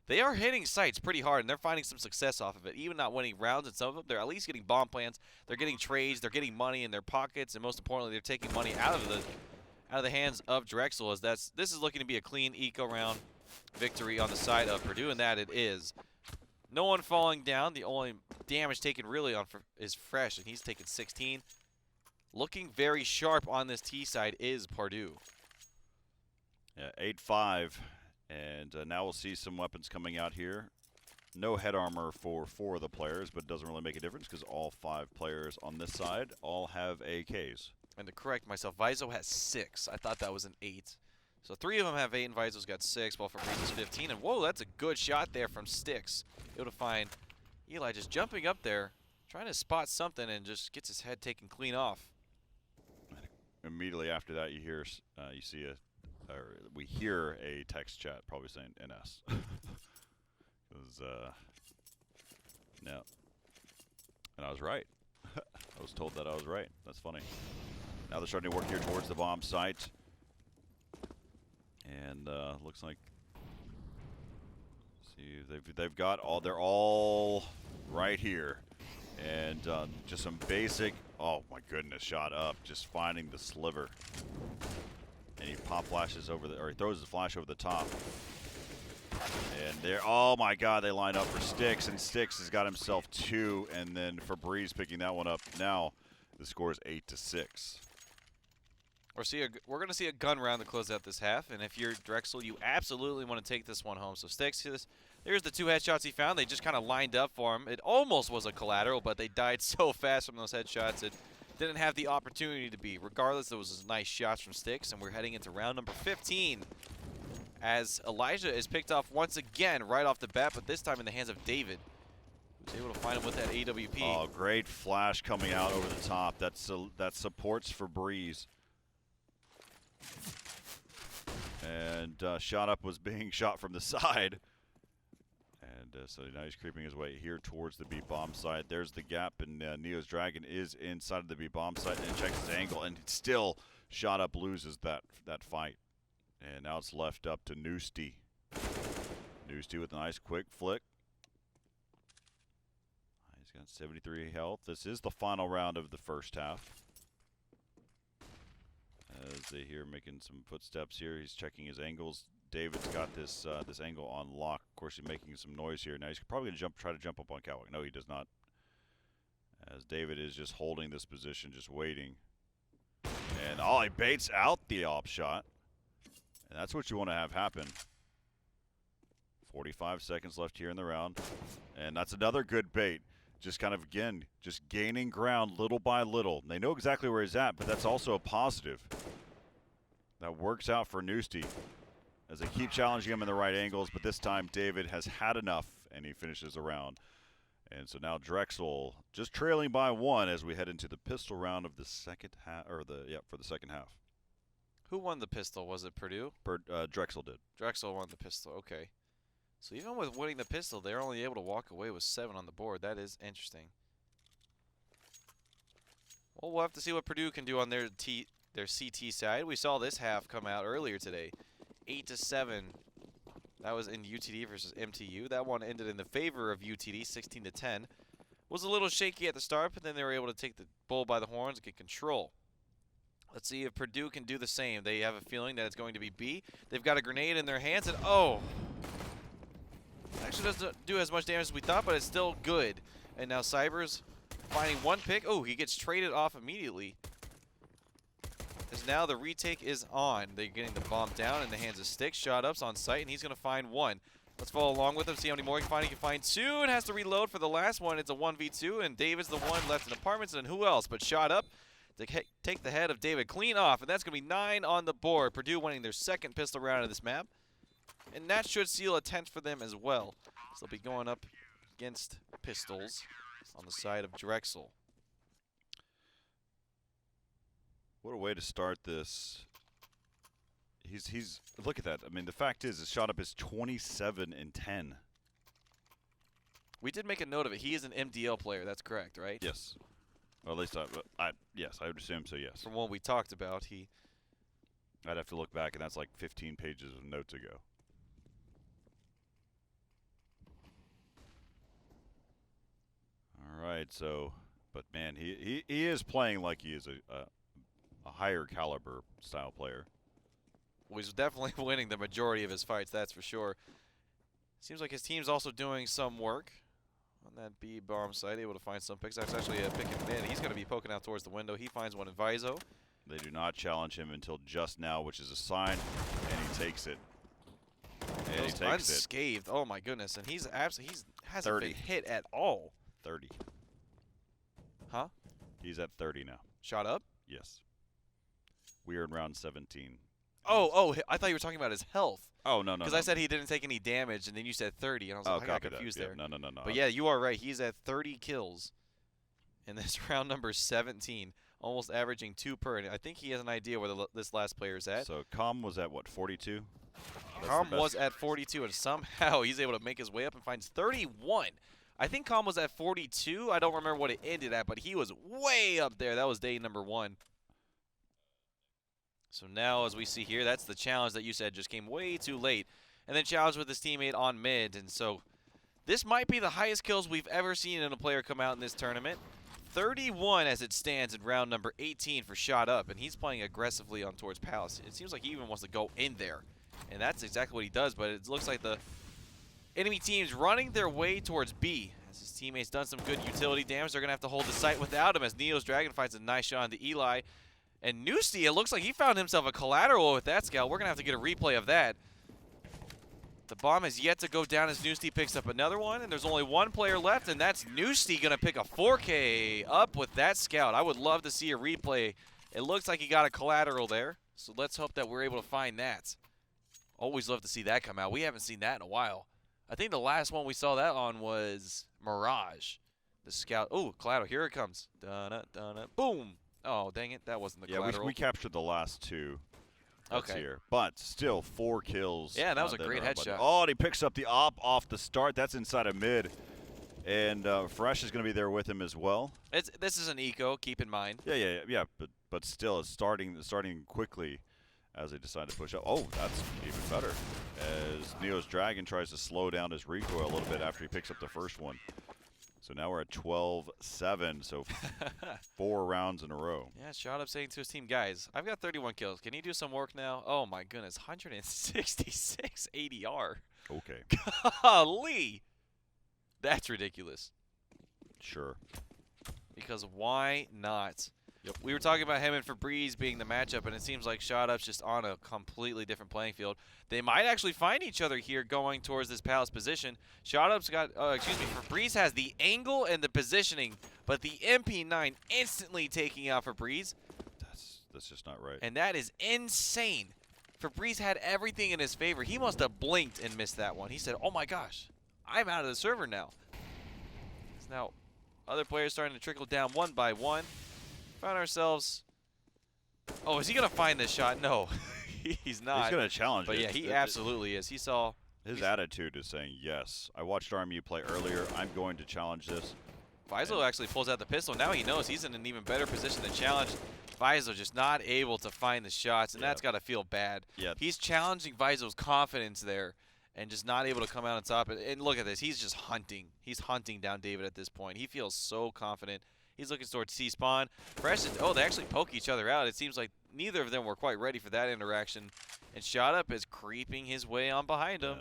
they are hitting sites pretty hard, and they're finding some success off of it. Even not winning rounds in some of them, they're at least getting bomb plants. They're getting trades. They're getting money in their pockets, and most importantly, they're taking money out of the hands of Drexel. As this is looking to be a clean eco round victory on the side of Purdue, and that it is. No one falling down. The only damage taken really on is Fresh, and he's taken 16. Looking very sharp on this T side is Purdue. Yeah, 8-5. And now we'll see some weapons coming out here. No head armor for 4 of the players, but it doesn't really make a difference because all 5 players on this side all have AKs. And to correct myself, Vizo has 6. I thought that was an 8. So 3 of them have 8, and Vizo's got 6, while Febreze is 15. And whoa, that's a good shot there from Sticks. Able to find Eli just jumping up there, trying to spot something, and just gets his head taken clean off. Immediately after that, you hear, we hear a text chat probably saying NS. Because, no. And I was right. I was told that I was right. That's funny. Now they're starting to work here towards the bomb site. And looks like, see, they've got all, they're all right here. And just some basic, oh my goodness, Shot Up, just finding the sliver. And he pop flashes over the, or he throws the flash over the top. And there, oh my God, they line up for Sticks, and Sticks has got himself 2, and then Febreze picking that one up. Now the score is 8-6. We're going to see a gun round to close out this half, and if you're Drexel, you absolutely want to take this one home. So Sticks, there's the 2 headshots he found. They just kind of lined up for him. It almost was a collateral, but they died so fast from those headshots it didn't have the opportunity to be. Regardless, there was nice shots from Sticks, and we're heading into round number 15 as Elijah is picked off once again right off the bat, but this time in the hands of David, who's able to find him with that AWP. Oh, great flash coming out over the top. That supports Febreze. And Shot Up was being shot from the side. And so now he's creeping his way here towards the B bomb side. There's the gap, and Neo's Dragon is inside of the B bomb side and checks his angle, and still Shot Up loses that fight. And now it's left up to Noosty. Noosty with a nice quick flick. He's got 73 health. This is the final round of the first half. As they hear making some footsteps here, he's checking his angles. David's got this this angle on lock. Of course, he's making some noise here. Now he's probably gonna try to jump up on Cowwick. No, he does not. As David is just holding this position, just waiting. And he baits out the op shot. And that's what you want to have happen. 45 seconds left here in the round. And that's another good bait. Just kind of, again, just gaining ground little by little. They know exactly where he's at, but that's also a positive. That works out for Noosty as they keep challenging him in the right angles, but this time David has had enough, and he finishes the round. And so now Drexel just trailing by 1 as we head into the pistol round of the second half, or for the second half. Who won the pistol? Was it Purdue? Drexel did. Drexel won the pistol, okay. So even with winning the pistol, they're only able to walk away with 7 on the board. That is interesting. Well, we'll have to see what Purdue can do on their CT side. We saw this half come out earlier today. 8-7. That was in UTD versus MTU. That one ended in the favor of UTD, 16-10. Was a little shaky at the start, but then they were able to take the bull by the horns and get control. Let's see if Purdue can do the same. They have a feeling that it's going to be B. They've got a grenade in their hands, and actually doesn't do as much damage as we thought, but it's still good. And now Cyber's finding 1 pick. Oh, he gets traded off immediately. Because now the retake is on. They're getting the bomb down in the hands of Sticks. Shot Up's on site, and he's going to find 1. Let's follow along with him, see how many more he can find. He can find 2 and has to reload for the last one. It's a 1v2, and David's the one left in apartments, and who else but Shot Up to take the head of David clean off, and that's going to be 9 on the board. Purdue winning their second pistol round of this map, and that should seal a 10th for them as well. So they'll be going up against pistols on the side of Drexel. What a way to start this. He's look at that. I mean, the fact is, his Shot Up is 27-10. We did make a note of it. He is an MDL player. That's correct, right? Yes. Well, at least yes, I would assume so, yes. From what we talked about, I'd have to look back, and that's like 15 pages of notes ago. All right, so, but man, he is playing like he is a higher caliber style player. Well, he's definitely winning the majority of his fights, that's for sure. Seems like his team's also doing some work on that B bomb site, able to find some picks. That's actually a pick and mid. He's going to be poking out towards the window. He finds one in Viso. They do not challenge him until just now, which is a sign, and he takes it. And he takes unscathed. Oh my goodness! And he hasn't been hit at all. 30. Huh? He's at 30 now. Shot Up? Yes. We are in round 17. Oh! I thought you were talking about his health. Oh, no. Because I said he didn't take any damage, and then you said 30, and I was like, I got confused there. No. But yeah, you are right. He's at 30 kills in this round number 17, almost averaging 2 per. And I think he has an idea where this last player is at. So Com was at what, 42? Com was at 42, and somehow he's able to make his way up and finds 31. I think Com was at 42. I don't remember what it ended at, but he was way up there. That was day number 1. So now, as we see here, that's the challenge that you said just came way too late. And then challenge with his teammate on mid. And so this might be the highest kills we've ever seen in a player come out in this tournament. 31 as it stands in round number 18 for Shot Up. And he's playing aggressively on towards Palace. It seems like he even wants to go in there. And that's exactly what he does. But it looks like the enemy teams running their way towards B. As his teammates done some good utility damage, they're going to have to hold the site without him as Neo's Dragon finds a nice shot onto Eli. And Newsty, it looks like he found himself a collateral with that scout. We're going to have to get a replay of that. The bomb has yet to go down as Newsty picks up another one, and there's only one player left, and that's Newsty going to pick a 4K up with that scout. I would love to see a replay. It looks like he got a collateral there, so let's hope that we're able to find that. Always love to see that come out. We haven't seen that in a while. I think the last one we saw that on was Mirage. The scout. Oh, collateral. Here it comes. Dun-na, dun-na, boom. Oh, dang it. That wasn't the collateral. Yeah, we captured the last two. Okay. Here. But still 4 kills. Yeah, that was a great headshot. Oh, and he picks up the op off the start. That's inside of mid. And Fresh is going to be there with him as well. This is an eco, keep in mind. Yeah. But still, it's starting quickly as they decide to push up. Oh, that's even better. As Neo's Dragon tries to slow down his recoil a little bit after he picks up the first one. So now we're at 12-7, so 4 rounds in a row. Yeah, shot up saying to his team, guys, I've got 31 kills. Can you do some work now? Oh, my goodness, 166 ADR. Okay. Golly. That's ridiculous. Sure. Because why not? Yep. We were talking about him and Febreze being the matchup, and it seems like Shot Up's just on a completely different playing field. They might actually find each other here going towards this Palace position. Shot Up's got, Febreze has the angle and the positioning, but the MP9 instantly taking out Febreze. That's just not right. And that is insane. Febreze had everything in his favor. He must have blinked and missed that one. He said, oh my gosh, I'm out of the server now. Now, other players starting to trickle down one by one. Found ourselves. Oh, is he going to find this shot? No, he's not. He's going to challenge but it. Yeah, he absolutely is. He saw. His attitude is saying, yes. I watched RMU play earlier. I'm going to challenge this. Vaizo actually pulls out the pistol. Now he knows he's in an even better position to challenge. Vaizo just not able to find the shots, and that's got to feel bad. Yep. He's challenging Vaizo's confidence there and just not able to come out on top. And look at this. He's just hunting. He's hunting down David at this point. He feels so confident. He's looking towards C-spawn. Fresh is, oh, they actually poke each other out. It seems like neither of them were quite ready for that interaction. And Shot Up is creeping his way on behind him.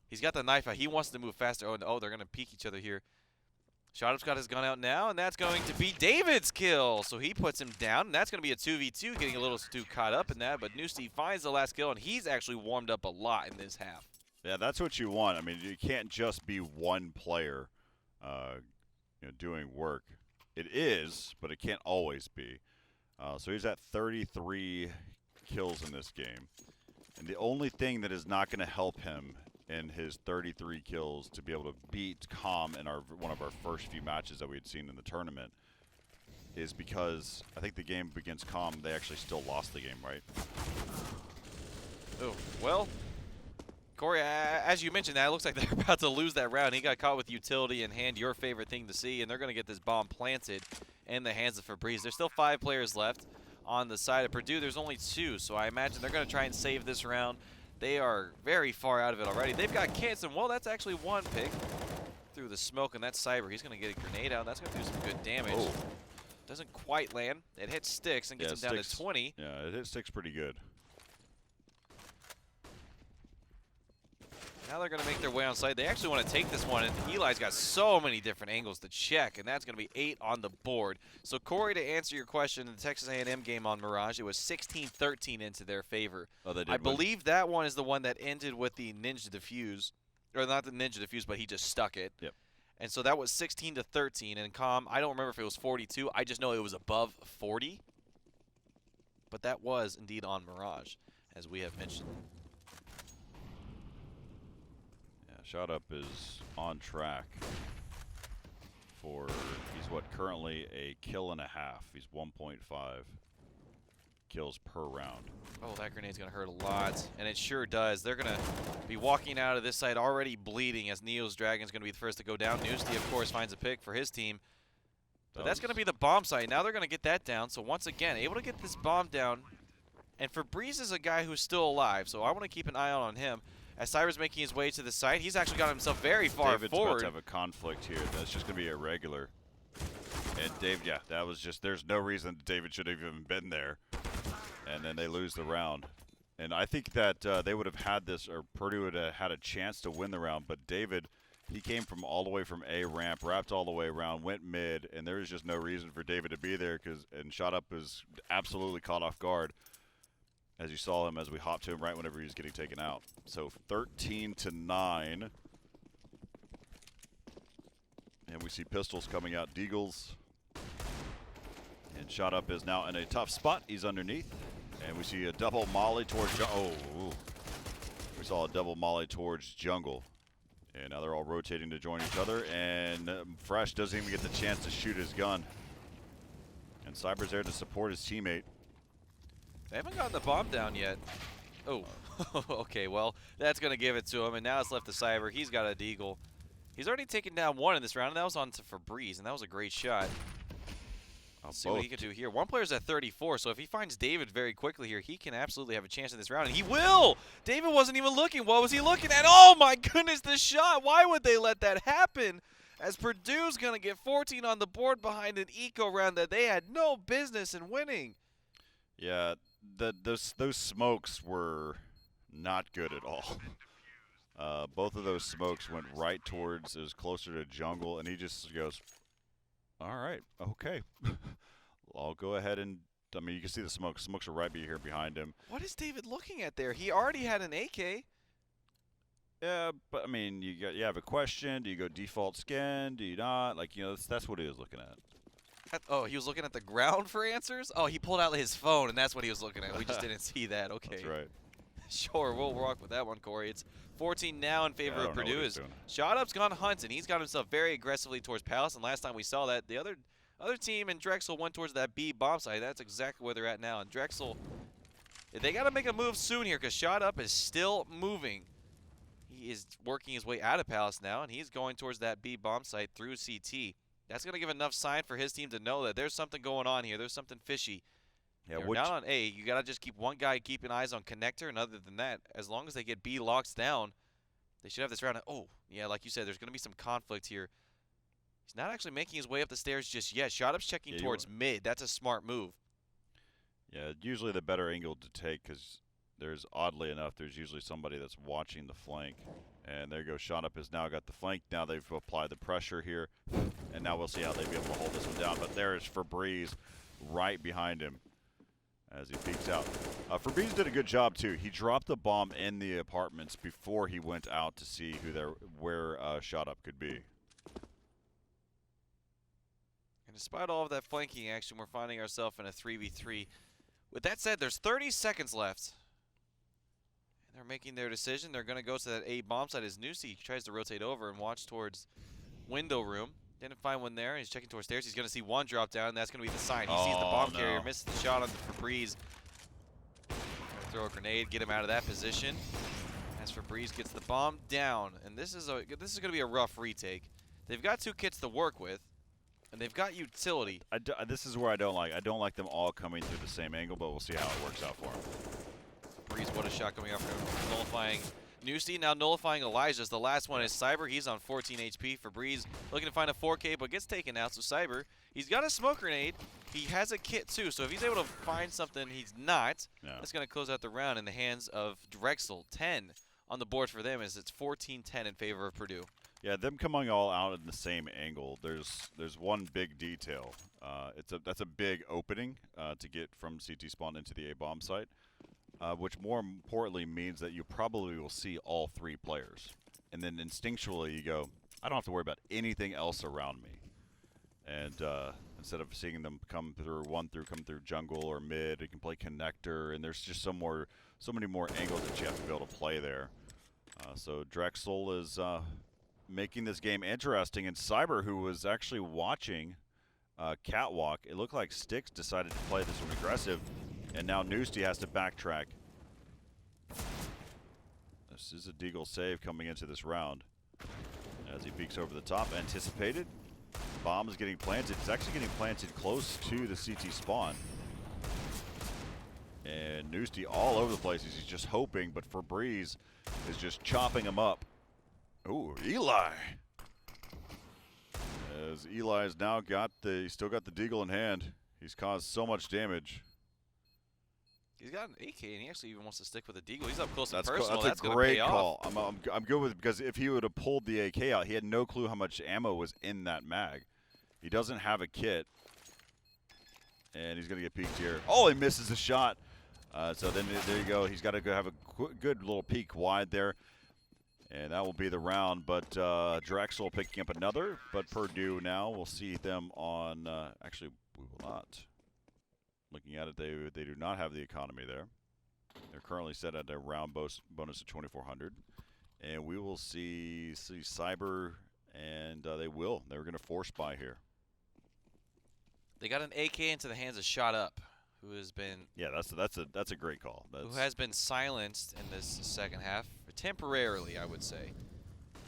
He's got the knife out. He wants to move faster. Oh, they're going to peek each other here. Shot Up's got his gun out now, and that's going to be David's kill. So he puts him down, and that's going to be a 2v2, getting a little too caught up in that. But Newsty finds the last kill, and he's actually warmed up a lot in this half. Yeah, that's what you want. I mean, you can't just be one player doing work. It is, but it can't always be. So he's at 33 kills in this game. And the only thing that is not going to help him in his 33 kills to be able to beat Com in one of our first few matches that we had seen in the tournament is because I think the game against Com, they actually still lost the game, right? Oh, well, Corey, as you mentioned that, it looks like they're about to lose that round. He got caught with utility in hand, your favorite thing to see, and they're going to get this bomb planted in the hands of Febreze. There's still 5 players left on the side of Purdue. There's only 2, so I imagine they're going to try and save this round. They are very far out of it already. They've got Canson. Well, that's actually one pick through the smoke, and that's Cyber. He's going to get a grenade out. That's going to do some good damage. Oh. Doesn't quite land. It hits Sticks and gets him down to 20. Yeah, it hits Sticks pretty good. Now they're going to make their way on site. They actually want to take this one, and Eli's got so many different angles to check, and that's going to be 8 on the board. So, Corey, to answer your question, in the Texas A&M game on Mirage, it was 16-13 into their favor. Oh, they did I believe that one is the one that ended with the Ninja Defuse. Or not the Ninja Defuse, but he just stuck it. Yep. And so that was 16-13, and Com, I don't remember if it was 42. I just know it was above 40. But that was indeed on Mirage, as we have mentioned. Shot Up is on track for, he's currently a kill and a half. He's 1.5 kills per round. Oh, that grenade's going to hurt a lot, and it sure does. They're going to be walking out of this side already bleeding as Neo's Dragon's going to be the first to go down. Newsty, of course, finds a pick for his team. But that's going to be the bomb site. Now they're going to get that down. So once again, able to get this bomb down. And Febreze is a guy who's still alive, so I want to keep an eye out on him. As Cyber's making his way to the site, he's actually got himself very far David's forward. About to have a conflict here. That's just going to be irregular. And Dave, yeah, that was just, there's no reason David should have even been there. And then they lose the round. And I think that they would have had this, or Purdue would have had a chance to win the round. But David, he came from all the way from A ramp, wrapped all the way around, went mid, and there was just no reason for David to be there and shot up was absolutely caught off guard. As you saw him as we hopped to him right whenever he was getting taken out. So 13-9. And we see pistols coming out. Deagles. And Shot Up is now in a tough spot. He's underneath. And we see a double molly towards we saw a double molly towards jungle. And now they're all rotating to join each other. And Fresh doesn't even get the chance to shoot his gun. And Cyber's there to support his teammate. They haven't gotten the bomb down yet. Oh, okay, well, that's going to give it to him. And now it's left to Cyber. He's got a deagle. He's already taken down one in this round, and that was on to Febreze, and that was a great shot. Let's see what he can do here. One player's at 34, so if he finds David very quickly here, he can absolutely have a chance in this round, and he will! David wasn't even looking. What was he looking at? Oh, my goodness, the shot! Why would they let that happen? As Purdue's going to get 14 on the board behind an eco round that they had no business in winning. Yeah, those smokes were not good at all. Both of those smokes went right towards, it was closer to jungle, and he just goes, all right, okay. I'll go ahead and, I mean, you can see the smokes. Smokes are right here behind him. What is David looking at there? He already had an AK. Yeah, but I mean, you have a question. Do you go default scan? Do you not? Like, you know, that's what he was looking at. Oh, he was looking at the ground for answers? Oh, he pulled out his phone, and that's what he was looking at. We just didn't see that. Okay. That's right. Sure, we'll rock with that one, Corey. It's 14 now in favor of Purdue. Shot Up's gone hunting. He's got himself very aggressively towards Palace, and last time we saw that, the other team and Drexel went towards that B bomb site. That's exactly where they're at now. And Drexel, they got to make a move soon here because Shot Up is still moving. He is working his way out of Palace now, and he's going towards that B bomb site through CT. That's going to give enough sign for his team to know that there's something going on here. There's something fishy. Yeah, they're down on A. You got to just keep one guy keeping eyes on connector, and other than that, as long as they get B locks down, they should have this round. Oh, yeah, like you said, there's going to be some conflict here. He's not actually making his way up the stairs just yet. Shot Up's checking towards mid. That's a smart move. Yeah, usually the better angle to take because there's, oddly enough, there's usually somebody that's watching the flank. And there you go. Shot Up has now got the flank. Now they've applied the pressure here. And now we'll see how they be able to hold this one down. But there is Febreze right behind him as he peeks out. Febreze did a good job, too. He dropped the bomb in the apartments before he went out to see where Shot Up could be. And despite all of that flanking action, we're finding ourselves in a 3v3. With that said, there's 30 seconds left. And they're making their decision. They're going to go to that A bomb site as Nusi tries to rotate over and watch towards window room. Didn't find one there. He's checking towards stairs. He's going to see one drop down, and that's going to be the sign. He sees the bomb carrier, misses the shot on the Febreze. Throw a grenade, get him out of that position. As Febreze gets the bomb down, and this is going to be a rough retake. They've got two kits to work with, and they've got utility. This is where I don't like. I don't like them all coming through the same angle, but we'll see how it works out for him. Febreze, what a shot coming off him. Nullifying Nusi, now nullifying Elijah's. The last one is Cyber. He's on 14 HP. Febreze looking to find a 4K, but gets taken out. So Cyber, he's got a smoke grenade. He has a kit too, so if he's able to find something he's not, that's going to close out the round in the hands of Drexel. 10 on the board for them as it's 14-10 in favor of Purdue. Yeah, them coming all out in the same angle. There's one big detail. That's a big opening to get from CT spawn into the A bomb site, which more importantly means that you probably will see all three players, and then instinctually you go, I don't have to worry about anything else around me, and instead of seeing them come through come through jungle or mid, you can play connector, and there's just so many more angles that you have to be able to play there. So Drexel is making this game interesting, and Cyber, who was actually watching Catwalk, it looked like Styx decided to play this one aggressive, and now Noosty has to backtrack. This is a Deagle save coming into this round. As he peeks over the top, anticipated. Bomb is getting planted. It's actually getting planted close to the CT spawn. And Noosty all over the place. He's just hoping, but Febreze is just chopping him up. Ooh, Eli. As Eli's now still got the Deagle in hand. He's caused so much damage. He's got an AK, and he actually even wants to stick with a deagle. He's up close and That's personal. that's That's a great gonna pay call. off. I'm good with it because if he would have pulled the AK out, he had no clue how much ammo was in that mag. He doesn't have a kit, and he's gonna get peeked here. Oh, he misses a shot. So then there you go. He's got to go have a good little peek wide there. And that will be the round. But Drexel picking up another. But Purdue now, we'll see them on, actually, we will not. Looking at it, they do not have the economy there. They're currently set at a round bonus of 2,400. And we will see Cyber, and they will. They're going to force buy here. They got an AK into the hands of Shot Up, who has been that's a great call. who has been silenced in this second half temporarily, I would say.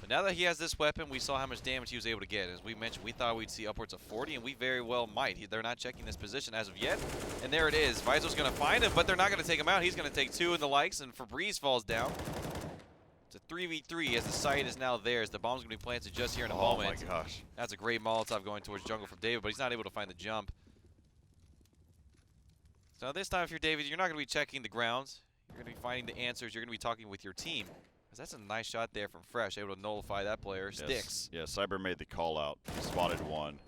But now that he has this weapon, we saw how much damage he was able to get. As we mentioned, we thought we'd see upwards of 40, and we very well might. They're not checking this position as of yet, and there it is. Vizo's going to find him, but they're not going to take him out. He's going to take two in the likes, and Febreze falls down. It's a 3v3 as the site is now theirs. The bomb's going to be planted just here in a moment. Oh my gosh. That's a great Molotov going towards jungle from David, but he's not able to find the jump. So this time, if you're David, you're not going to be checking the grounds. You're going to be finding the answers. You're going to be talking with your team. Because that's a nice shot there from Fresh, able to nullify that player. Yes. Sticks. Yeah, Cyber made the call out. He spotted one.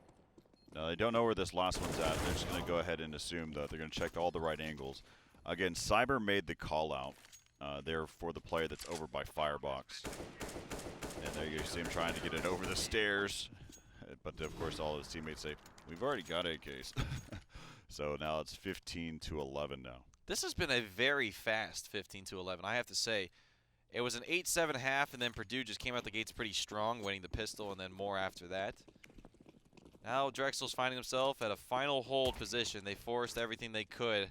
Now, they don't know where this last one's at. They're just going to go ahead and assume that they're going to check all the right angles. Again, Cyber made the call out there for the player that's over by Firebox. And there you see him trying to get it over the stairs. But, of course, all his teammates say, we've already got AKs. So now it's 15-11 now. This has been a very fast 15-11, I have to say. It was an 8-7 half, and then Purdue just came out the gates pretty strong, winning the pistol, and then more after that. Now Drexel's finding himself at a final hold position. They forced everything they could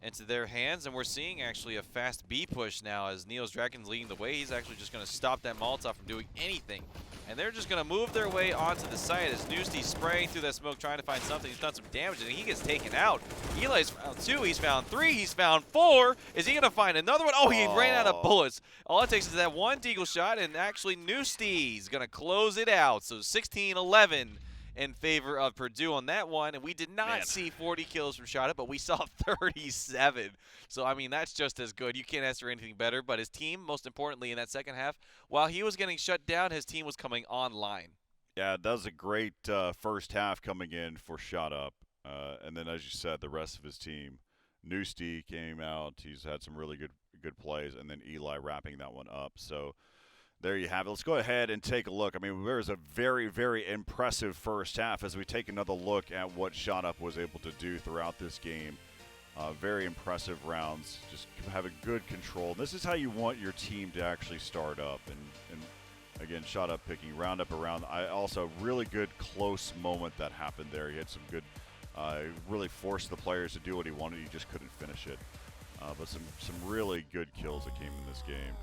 into their hands, and we're seeing actually a fast B push now as Neo's Dragon's leading the way. He's actually just going to stop that Molotov from doing anything. And they're just going to move their way onto the site as Newsty's spraying through that smoke, trying to find something. He's done some damage, and he gets taken out. Eli's found two. He's found three. He's found four. Is he going to find another one? Oh, he ran out of bullets. All it takes is that one deagle shot, and actually Newsty's going to close it out. So 16-11 in favor of Purdue on that one. And we did not see 40 kills from Shot Up, but we saw 37. So, I mean, that's just as good. You can't ask for anything better. But his team, most importantly, in that second half, while he was getting shut down, his team was coming online. Yeah, that was a great first half coming in for Shot Up. And then, as you said, the rest of his team. Newsty came out. He's had some really good plays. And then Eli wrapping that one up. So there you have it. Let's go ahead and take a look. I mean, there was a very, very impressive first half as we take another look at what Shot Up was able to do throughout this game. Very impressive rounds. Just have a good control. This is how you want your team to actually start up. And again, Shot Up picking round up around. Also, really good close moment that happened there. He had some good, really forced the players to do what he wanted. He just couldn't finish it. But some really good kills that came in this game.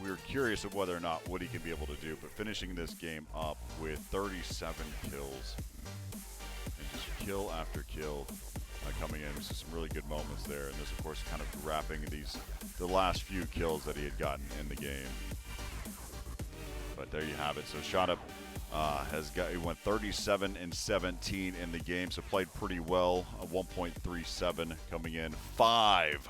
We were curious of whether or not what he can be able to do, but finishing this game up with 37 kills and just kill after kill coming in. Just some really good moments there, and this, of course, kind of wrapping the last few kills that he had gotten in the game. But there you have it. So Shot Up he went 37-17 in the game, so played pretty well. 1.37 coming in, five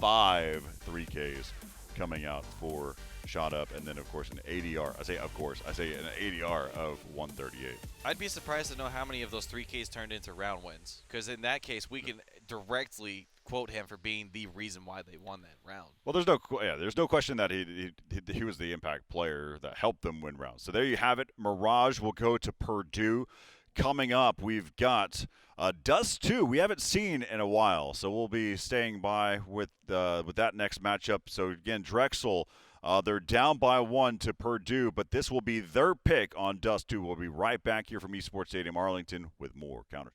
3Ks coming out for Shot Up, and then of course an ADR. I say an ADR of 138. I'd be surprised to know how many of those 3Ks turned into round wins, because in that case we can directly quote him for being the reason why they won that round. Well, there's no question that he was the impact player that helped them win rounds. So there you have it. Mirage will go to Purdue. Coming up, we've got Dust 2 we haven't seen in a while, so we'll be staying by with that next matchup. So again, Drexel, they're down by 1 to Purdue, but this will be their pick on Dust 2. We'll be right back here from Esports Stadium Arlington with more Counter.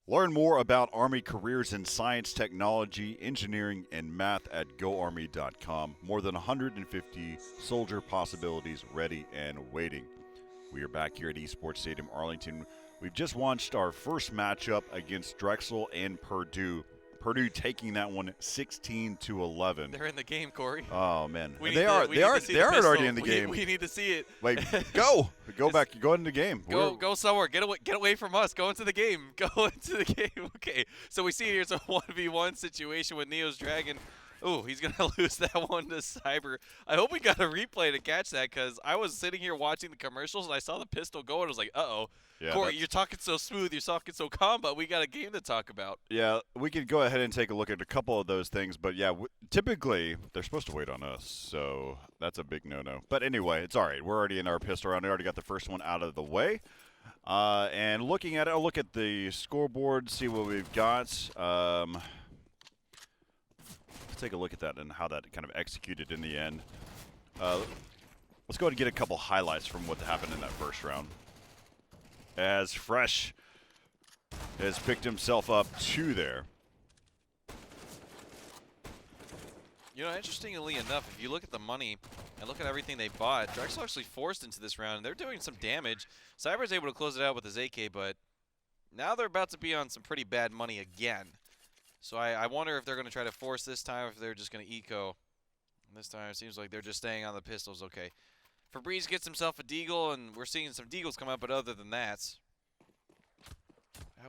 Learn more about Army careers in science, technology, engineering, and math at GoArmy.com. More than 150 soldier possibilities ready and waiting. We are back here at Esports Stadium Arlington. We've just launched our first matchup against Drexel and Purdue. Purdue taking that one 16-11. They're in the game, Corey. Oh man, They are already in the game. We need to see it. Wait, go back, go into the game. Go somewhere. Get away from us. Go into the game. Go into the game. Okay. So we see here's a 1v1 situation with Neo's Dragon. Ooh, he's going to lose that one to Cyber. I hope we got a replay to catch that because I was sitting here watching the commercials and I saw the pistol go and I was like, uh-oh. Yeah, Corey, you're talking so smooth, you're talking so calm, but we got a game to talk about. Yeah, we could go ahead and take a look at a couple of those things, but yeah, typically they're supposed to wait on us, so that's a big no-no. But anyway, it's all right. We're already in our pistol round. We already got the first one out of the way. And looking at it, I'll look at the scoreboard, see what we've got. Let's take a look at that and how that kind of executed in the end. Let's go ahead and get a couple highlights from what happened in that first round. As Fresh has picked himself up 2 there. You know, interestingly enough, if you look at the money and look at everything they bought, Drexel actually forced into this round, and they're doing some damage. Cyber's able to close it out with his AK, but now they're about to be on some pretty bad money again. So I wonder if they're going to try to force this time, or if they're just going to eco. And this time it seems like they're just staying on the pistols. Okay. Febreze gets himself a deagle, and we're seeing some deagles come up, but other than that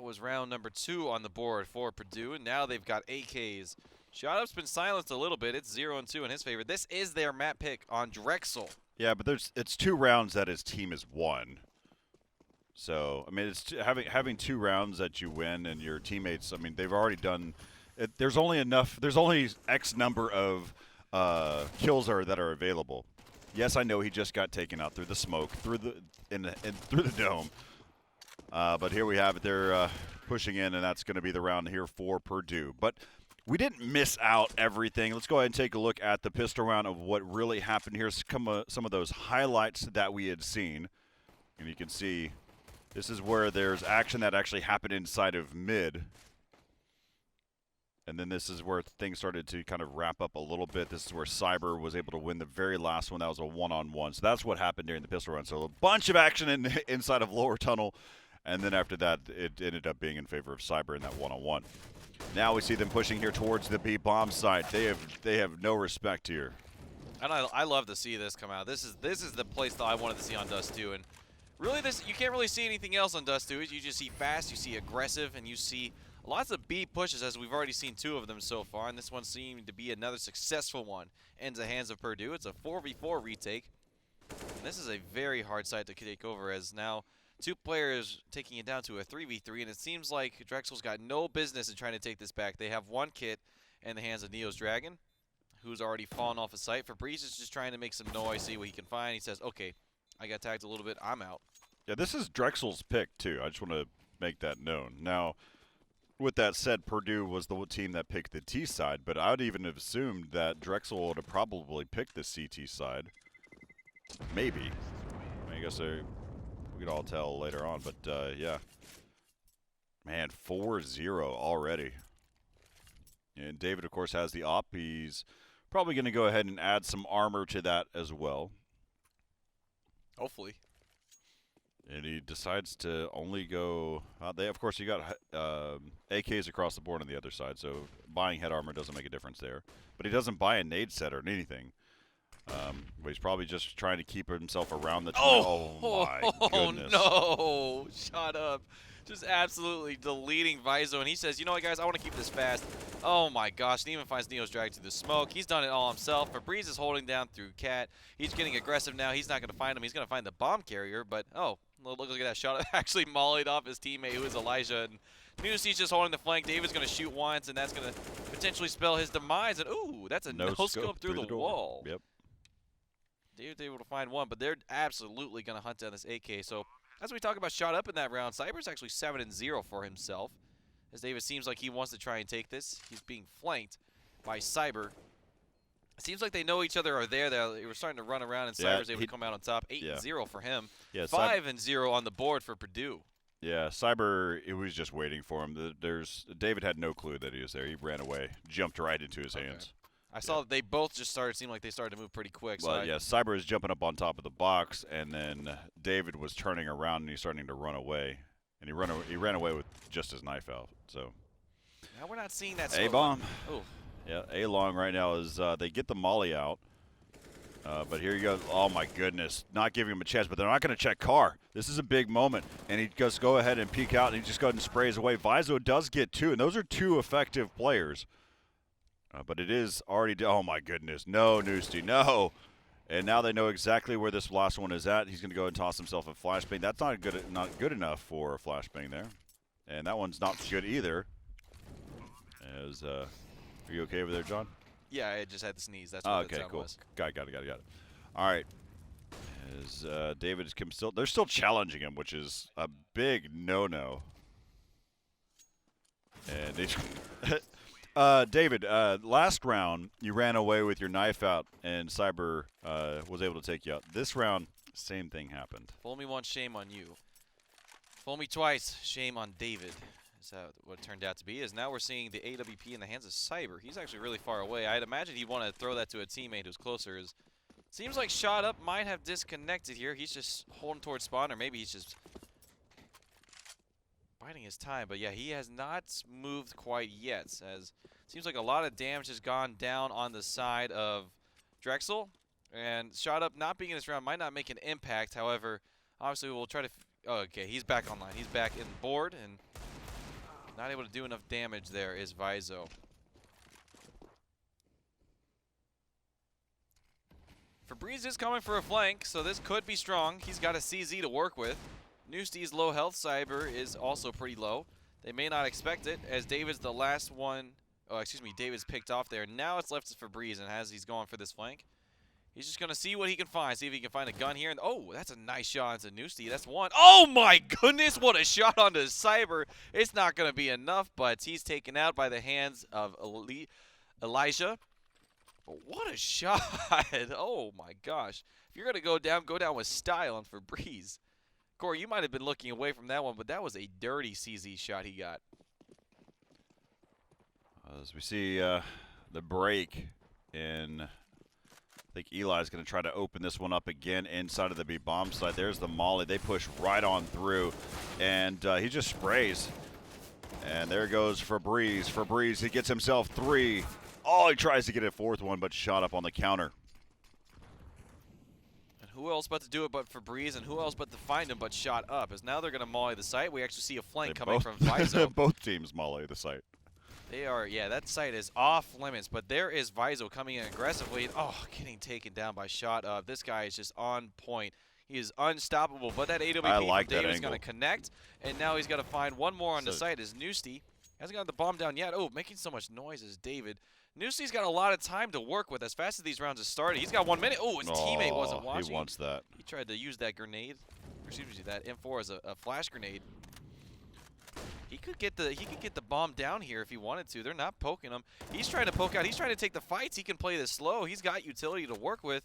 was round number 2 on the board for Purdue, and now they've got AKs. Shot Up's been silenced a little bit. It's 0-2 in his favor. This is their map pick on Drexel. Yeah, but it's 2 rounds that his team has won. So, I mean, it's having 2 rounds that you win, and your teammates, I mean, they've already done it. There's only X number of kills that are available. Yes, I know he just got taken out through the smoke, through the dome. But here we have it. They're pushing in, and that's going to be the round here for Purdue. But we didn't miss out everything. Let's go ahead and take a look at the pistol round of what really happened here. Some of those highlights that we had seen. And you can see this is where there's action that actually happened inside of mid. And then this is where things started to kind of wrap up a little bit. This is where Cyber was able to win the very last one. That was a one-on-one. So that's what happened during the pistol run. So a bunch of action inside of lower tunnel. And then after that, it ended up being in favor of Cyber in that one-on-one. Now we see them pushing here towards the B bomb site. They have no respect here. And I love to see this come out. This is the play style I wanted to see on Dust 2. And really, you can't really see anything else on Dust 2. You just see fast, you see aggressive, and you see lots of B pushes, as we've already seen 2 of them so far, and this one seemed to be another successful one into the hands of Purdue. It's a 4v4 retake, and this is a very hard site to take over, as now 2 players taking it down to a 3v3, and it seems like Drexel's got no business in trying to take this back. They have 1 kit in the hands of Neo's Dragon, who's already fallen off his site. Febreze is just trying to make some noise, see what he can find. He says, okay, I got tagged a little bit, I'm out. Yeah, this is Drexel's pick, too. I just want to make that known. Now, with that said, Purdue was the team that picked the T side, but I would even have assumed that Drexel would have probably picked the CT side. Maybe. I mean, I guess we could all tell later on, but yeah. Man, 4-0 already. And David, of course, has the op. He's probably going to go ahead and add some armor to that as well. Hopefully. And he decides to only go. Of course, you got AKs across the board on the other side, so buying head armor doesn't make a difference there. But he doesn't buy a nade set or anything. But he's probably just trying to keep himself around the. Oh my goodness! Oh no! Shut up! Just absolutely deleting Vizo, and he says, "You know what, guys? I want to keep this fast." Oh my gosh! And even finds Neo's dragged through the smoke. He's done it all himself. Febreze is holding down through Cat. He's getting aggressive now. He's not going to find him. He's going to find the bomb carrier, but oh. Look at that shot. Actually mollied off his teammate, who is Elijah. And Newsy's just holding the flank. David's going to shoot once, and that's going to potentially spell his demise. And, ooh, that's a no-scope through the wall. Yep. David's able to find one, but they're absolutely going to hunt down this AK. So, as we talk about shot up in that round, Cyber's actually 7-0 for himself. As David seems like he wants to try and take this. He's being flanked by Cyber. It seems like they know each other are there. They were starting to run around, and Cyber's able to come out on top. 8-0 for him. Yeah, 5-0 on the board for Purdue. Yeah, Cyber, it was just waiting for him. David had no clue that he was there. He ran away, jumped right into his hands. I saw that they both just seemed like they started to move pretty quick. Well, yeah, Cyber was jumping up on top of the box, and then David was turning around and he's starting to run away. And he ran away with just his knife out. So now we're not seeing that. A-bomb. Oh. Yeah, A-long right now is they get the molly out. But here you go. Oh, my goodness. Not giving him a chance, but they're not going to check car. This is a big moment. And he just go ahead and peek out, and he just goes ahead and sprays away. Vizo does get 2, and those are 2 effective players. But it is already – oh, my goodness. No, Noosty, no. And now they know exactly where this last one is at. He's going to go and toss himself a flashbang. That's not good enough for a flashbang there. And that one's not good either. Are you okay over there, John? Yeah, I just had to sneeze. That's what okay, cool. Was. Got it. All right. As David is they're still challenging him, which is a big no-no. And David, last round you ran away with your knife out, and Cyber was able to take you out. This round, same thing happened. Fool me once, shame on you. Fool me twice, shame on David. Is that what it turned out to be? Is now we're seeing the AWP in the hands of Cyber. He's actually really far away. I'd imagine he'd want to throw that to a teammate who's closer. Seems like Shot Up might have disconnected here. He's just holding towards spawn, or maybe he's just biding his time. But yeah, he has not moved quite yet. As seems like a lot of damage has gone down on the side of Drexel. And Shot Up not being in this round might not make an impact. However, obviously we'll try to... okay, he's back online. He's back in board, and not able to do enough damage there is Vizo. Febreze is coming for a flank, so this could be strong. He's got a CZ to work with. Noosty's low health. Cyber is also pretty low. They may not expect it, as David's the last one. Oh, excuse me, David's picked off there. Now it's left to Febreze, and as he's going for this flank, he's just going to see what he can find. See if he can find a gun here. And oh, that's a nice shot into Noosty. That's one. Oh, my goodness. What a shot onto Cyber. It's not going to be enough, but he's taken out by the hands of Elijah. But what a shot. Oh, my gosh. If you're going to go down with style on Febreze. Corey, you might have been looking away from that one, but that was a dirty CZ shot he got. As we see the break in... I think Eli's going to try to open this one up again inside of the B-bomb side. There's the molly. They push right on through, and he just sprays. And there goes Febreze. Febreze, he gets himself 3. Oh, he tries to get a 4th one, but Shot Up on the counter. And who else but to do it but Febreze, and who else but to find him but Shot Up? As now they're going to molly the site. We actually see a flank coming from Vizo. Both teams molly the site. They are, yeah, that site is off limits, but there is Vizo coming in aggressively. Oh, getting taken down by Shot Up. This guy is just on point. He is unstoppable, but that AWP from David is going to connect, and now he's got to find one more on the site as Noosty. Hasn't got the bomb down yet. Oh, making so much noise is David. Noosty's got a lot of time to work with as fast as these rounds have started. He's got 1 minute. Oh, his teammate wasn't watching. He wants that. He tried to use that grenade, or excuse me, that M4 as a flash grenade. He could get the bomb down here if he wanted to. They're not poking him. He's trying to poke out. He's trying to take the fights. He can play this slow. He's got utility to work with.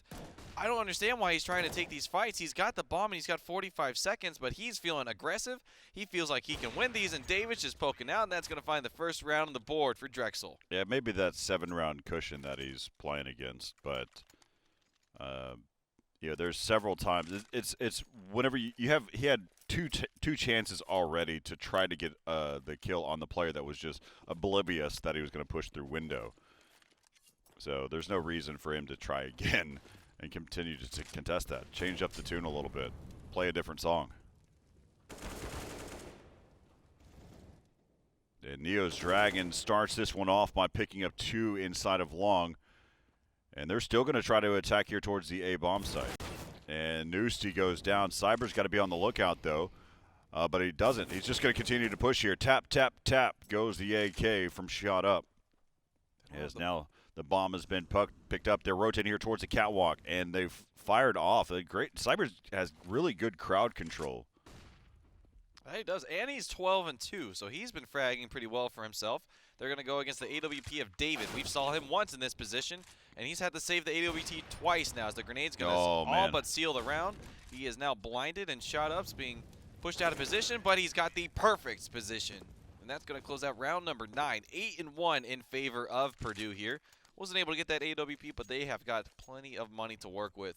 I don't understand why he's trying to take these fights. He's got the bomb and he's got 45 seconds, but he's feeling aggressive. He feels like he can win these, and David's just poking out, and that's going to find the first round on the board for Drexel. Yeah, maybe that 7-round cushion that he's playing against, but you know, there's several times. It's whenever he had two chances already to try to get the kill on the player that was just oblivious that he was going to push through window. So there's no reason for him to try again and continue to contest that. Change up the tune a little bit. Play a different song. And Neo's Dragon starts this one off by picking up 2 inside of long. And they're still going to try to attack here towards the A-bomb site. And Noosty goes down. Cyber's got to be on the lookout, though. But he doesn't. He's just going to continue to push here. Tap, tap, tap goes the AK from Shot Up. As now the bomb has been picked up. They're rotating here towards the catwalk, and they've fired off. Cyber has really good crowd control. He does, and he's 12-2, so he's been fragging pretty well for himself. They're going to go against the AWP of David. We've saw him once in this position, and he's had to save the AWP twice now as the grenade's going to all but seal the round. He is now blinded, and Shot Up's being Pushed out of position, but he's got the perfect position. And that's going to close out round number 9. 8-1 in favor of Purdue here. Wasn't able to get that AWP, but they have got plenty of money to work with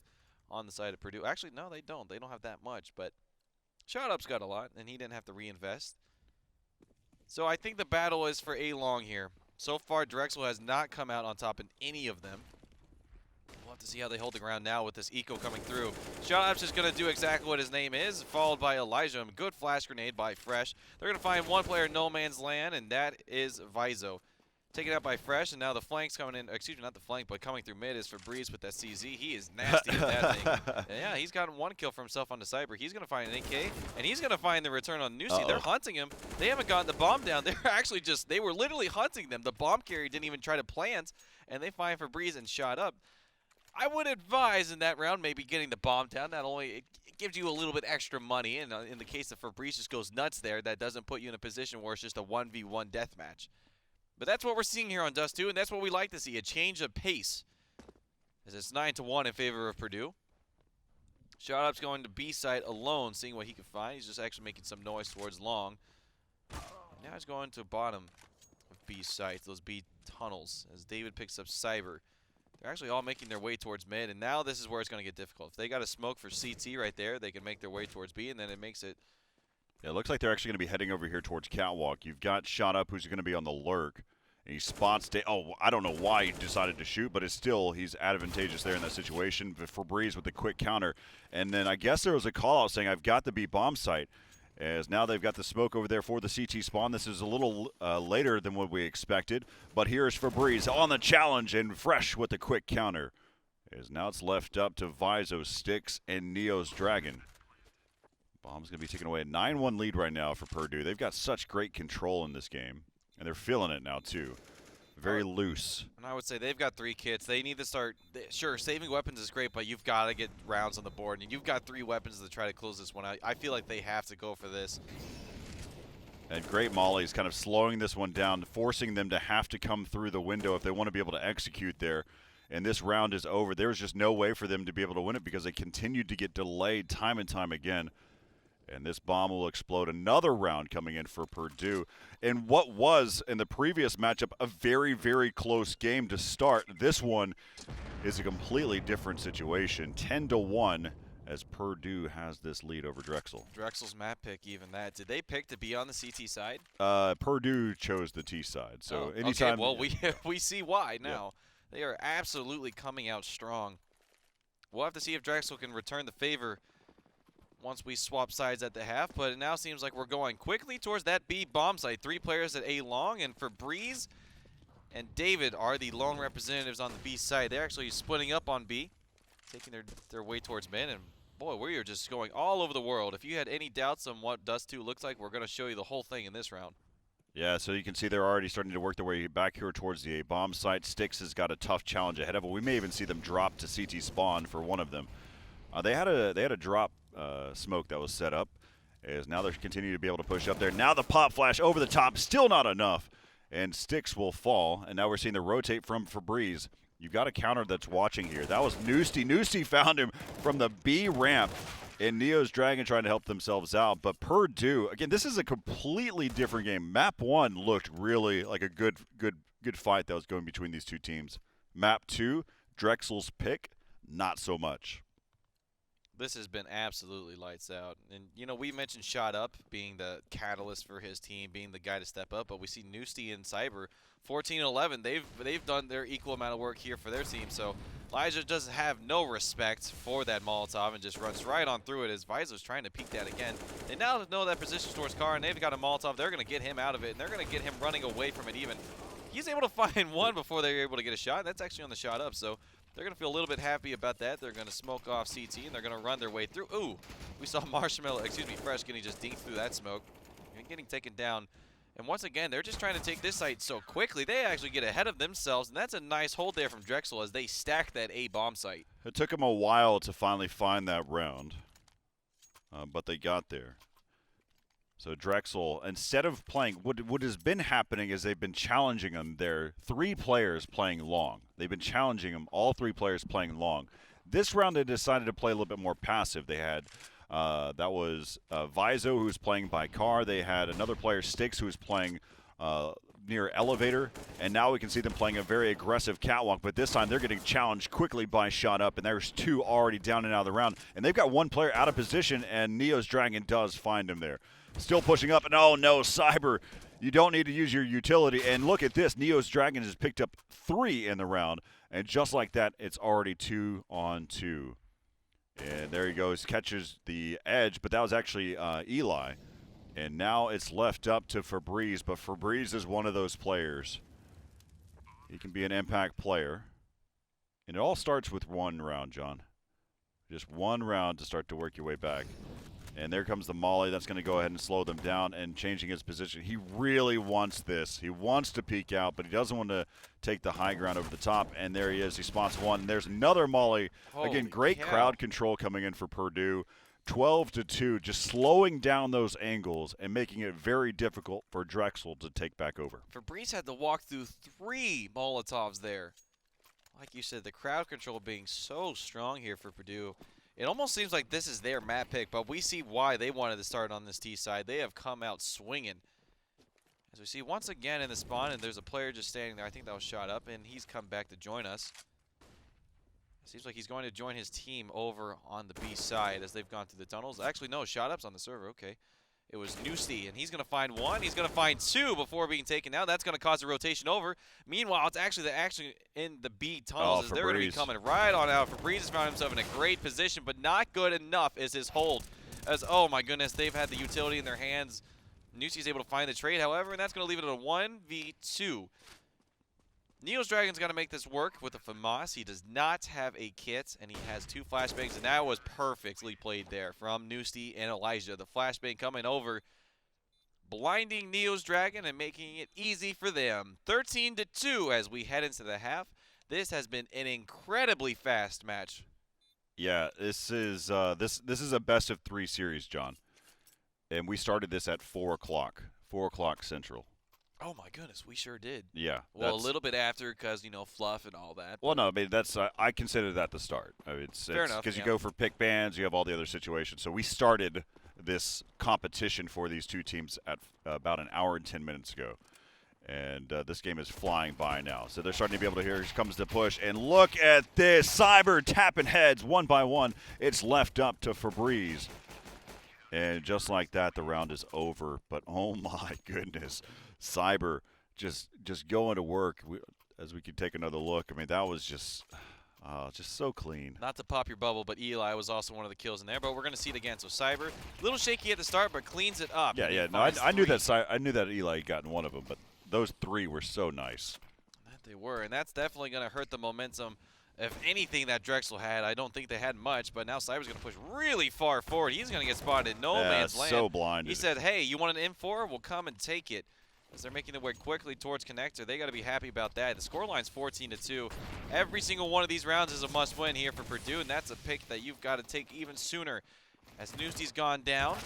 on the side of Purdue. Actually, no, they don't. They don't have that much, but Shot Up's got a lot, and he didn't have to reinvest. So I think the battle is for A-Long here. So far, Drexel has not come out on top in any of them. We'll have to see how they hold the ground now with this eco coming through. Shot Up's just going to do exactly what his name is, followed by Elijah. Good flash grenade by Fresh. They're going to find one player in no man's land, and that is Vizo. Taken out by Fresh, and now the flank's coming in. Excuse me, not the flank, but coming through mid is Febreze with that CZ. He is nasty with that thing. Yeah, he's gotten one kill for himself on the Cyber. He's going to find an AK, and he's going to find the return on Nusi. They're hunting him. They haven't gotten the bomb down. They're actually just, they were literally hunting them. The bomb carrier didn't even try to plant, and they find Febreze and Shot Up. I would advise in that round maybe getting the bomb down. Not only it gives you a little bit extra money, and in the case of Febreze just goes nuts there, that doesn't put you in a position where it's just a 1v1 deathmatch. But that's what we're seeing here on Dust 2, and that's what we like to see, a change of pace. As it's 9-1 in favor of Purdue. Shot Up's going to B site alone, seeing what he can find. He's just actually making some noise towards long. Now he's going to bottom of B site, those B tunnels, as David picks up Cyber. They're actually all making their way towards mid, and now this is where it's going to get difficult. If they got a smoke for CT right there, they can make their way towards B, and then it makes it. Yeah, it looks like they're actually going to be heading over here towards Catwalk. You've got Shot Up, who's going to be on the lurk. And he spots. Oh, I don't know why he decided to shoot, but it's still, he's advantageous there in that situation. Febreze with the quick counter. And then I guess there was a call out saying, I've got the B bomb site. As now they've got the smoke over there for the CT spawn. This is a little later than what we expected. But here's Febreze on the challenge and Fresh with the quick counter. As now it's left up to Vizo, Sticks, and Neo's Dragon. Bomb's going to be taking away a 9-1 lead right now for Purdue. They've got such great control in this game. And they're feeling it now, too. Very loose. And I would say they've got 3 kits. They need to start. Sure, saving weapons is great, but you've got to get rounds on the board. And you've got 3 weapons to try to close this one out. I feel like they have to go for this. And great Molly's kind of slowing this one down, forcing them to have to come through the window if they want to be able to execute there. And this round is over. There was just no way for them to be able to win it because they continued to get delayed time and time again. And this bomb will explode. Another round coming in for Purdue. In what was, in the previous matchup, a very, very close game to start. This one is a completely different situation. 10-1 as Purdue has this lead over Drexel. Drexel's map pick, even that. Did they pick to be on the CT side? Purdue chose the T side. So anytime. Okay, well, we see why now. Yeah. They are absolutely coming out strong. We'll have to see if Drexel can return the favor once we swap sides at the half, but it now seems like we're going quickly towards that B bomb site. 3 players at A long, and Febreze and David are the lone representatives on the B side. They're actually splitting up on B, taking their way towards mid, and boy, we are just going all over the world. If you had any doubts on what Dust 2 looks like, we're going to show you the whole thing in this round. Yeah, so you can see they're already starting to work their way back here towards the A bomb site. Sticks has got a tough challenge ahead of them. We may even see them drop to CT spawn for one of them. They had a drop smoke that was set up, as now they're continuing to be able to push up there. Now the pop flash over the top, still not enough, and Sticks will fall. And now we're seeing the rotate from Febreze. You've got a counter that's watching here. That was Nusti. Nusti found him from the B ramp, and Neo's Dragon trying to help themselves out. But Purdue, again, this is a completely different game. Map 1 looked really like a good fight that was going between these two teams. Map 2, Drexel's pick, not so much. This has been absolutely lights out. And, you know, we mentioned Shot Up being the catalyst for his team, being the guy to step up, but we see Nusti and Cyber, 14-11. They've done their equal amount of work here for their team. So Elijah doesn't have no respect for that Molotov and just runs right on through it as Vizo's trying to peek that again. They now know that position towards Car, and they've got a Molotov. They're going to get him out of it, and they're going to get him running away from it even. He's able to find one before they're able to get a shot. That's actually on the Shot Up, so they're going to feel a little bit happy about that. They're going to smoke off CT, and they're going to run their way through. Ooh, we saw Fresh getting just dinked through that smoke and getting taken down. And once again, they're just trying to take this site so quickly. They actually get ahead of themselves, and that's a nice hold there from Drexel as they stack that A bomb site. It took them a while to finally find that round, but they got there. So Drexel, instead of playing, what has been happening is they've been challenging them. They're 3 players playing long. They've been challenging them, all 3 players playing long. This round they decided to play a little bit more passive. They had That was Vizo, who was playing by car. They had another player, Sticks, who was playing near elevator, and now we can see them playing a very aggressive catwalk, but this time they're getting challenged quickly by Shot Up, and there's 2 already down and out of the round, and they've got 1 player out of position, and Neo's Dragon does find him there. Still pushing up, and oh no, Cyber, you don't need to use your utility, and look at this, Neo's Dragon has picked up 3 in the round, and just like that, it's already 2 on 2. And there he goes, catches the edge, but that was actually Eli. And now it's left up to Febreze, but Febreze is one of those players. He can be an impact player. And it all starts with 1 round, John. Just 1 round to start to work your way back. And there comes the Molly. That's going to go ahead and slow them down and changing his position. He really wants this. He wants to peek out, but he doesn't want to take the high ground over the top. And there he is. He spots 1. And there's another Molly. Again, great crowd control coming in for Purdue. 12-2, just slowing down those angles and making it very difficult for Drexel to take back over. Febreze had to walk through 3 Molotovs there. Like you said, the crowd control being so strong here for Purdue. It almost seems like this is their map pick, but we see why they wanted to start on this T side. They have come out swinging. As we see once again in the spawn, and there's a player just standing there. I think that was Shot Up, and he's come back to join us. Seems like he's going to join his team over on the B side as they've gone through the tunnels. Actually, no, Shot Up's on the server. Okay. It was Newsty, and he's going to find 1. He's going to find 2 before being taken out. That's going to cause a rotation over. Meanwhile, it's actually the action in the B tunnels as they're going to be coming right on out. Febreze has found himself in a great position, but not good enough is his hold. As, oh my goodness, they've had the utility in their hands. Newsty's able to find the trade, however, and that's going to leave it at a 1v2. Neo's Dragon's got to make this work with a FAMAS. He does not have a kit, and he has 2 flashbangs, and that was perfectly played there from Newsty and Elijah. The flashbang coming over, blinding Neo's Dragon and making it easy for them. 13-2 as we head into the half. This has been an incredibly fast match. Yeah, this is this is a best of 3 series, John. And we started this at 4 o'clock, 4 o'clock Central. Oh my goodness, we sure did. Yeah. Well, a little bit after because, you know, fluff and all that. Well, no, I mean, that's I consider that the start. I mean, it's fair enough. Because you go for pick bands, you have all the other situations. So we started this competition for these 2 teams at about an hour and 10 minutes ago. And this game is flying by now. So they're starting to be able to hear. Here comes the push. And look at this. Cyber tapping heads 1 by 1. It's left up to Febreze. And just like that, the round is over. But, oh, my goodness. Cyber just going to work. As we can take another look, I mean, that was just so clean. Not to pop your bubble, but Eli was also one of the kills in there. But we're going to see it again. So Cyber, a little shaky at the start, but cleans it up. Yeah, yeah. No, I knew that Eli had gotten one of them, but those 3 were so nice. That they were, and that's definitely going to hurt the momentum. If anything that Drexel had, I don't think they had much, but now Cyber's going to push really far forward. He's going to get spotted in no man's land. So blinded. He said, hey, you want an M4? We'll come and take it. As they're making their way quickly towards connector, they got to be happy about that. The scoreline's 14-2. Every single one of these rounds is a must-win here for Purdue, and that's a pick that you've got to take even sooner. As Newsty's gone down,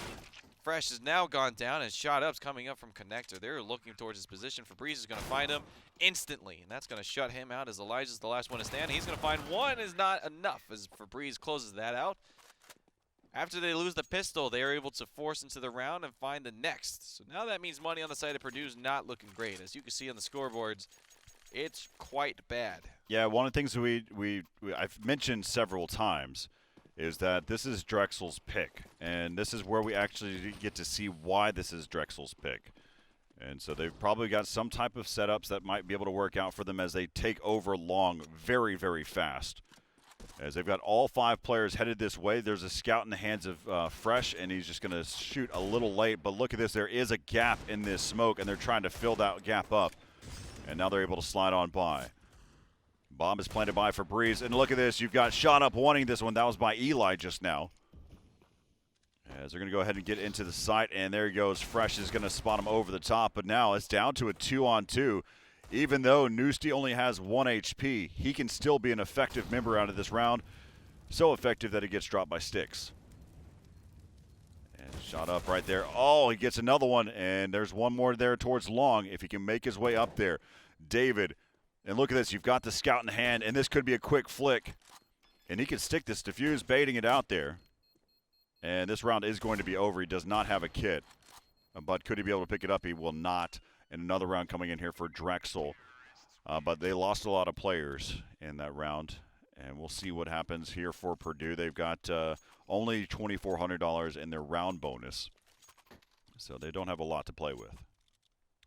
Fresh has now gone down, and Shot Up's coming up from connector. They're looking towards his position. Febreze is going to find him instantly, and that's going to shut him out as Elijah's the last one to stand. He's going to find 1 is not enough as Febreze closes that out. After they lose the pistol, they are able to force into the round and find the next. So now that means money on the side of Purdue's not looking great. As you can see on the scoreboards, it's quite bad. Yeah, one of the things I've mentioned several times is that this is Drexel's pick, and this is where we actually get to see why this is Drexel's pick. And so they've probably got some type of setups that might be able to work out for them as they take over long very, very fast. As they've got all 5 players headed this way. There's a scout in the hands of Fresh, and he's just going to shoot a little late. But look at this. There is a gap in this smoke, and they're trying to fill that gap up. And now they're able to slide on by. Bomb is planted by Febreze. And look at this. You've got Shot Up wanting this one. That was by Eli just now. As they're going to go ahead and get into the site. And there he goes. Fresh is going to spot him over the top. But now it's down to a 2-on-2. Even though Newsty only has 1 HP, he can still be an effective member out of this round. So effective that he gets dropped by Sticks. And Shot Up right there. Oh, he gets another one, and there's one more there towards long if he can make his way up there. David, and look at this. You've got the scout in hand, and this could be a quick flick. And he can stick this defuse, baiting it out there. And this round is going to be over. He does not have a kit. But could he be able to pick it up? He will not. And another round coming in here for Drexel. But they lost a lot of players in that round. And we'll see what happens here for Purdue. They've got only $2,400 in their round bonus. So they don't have a lot to play with.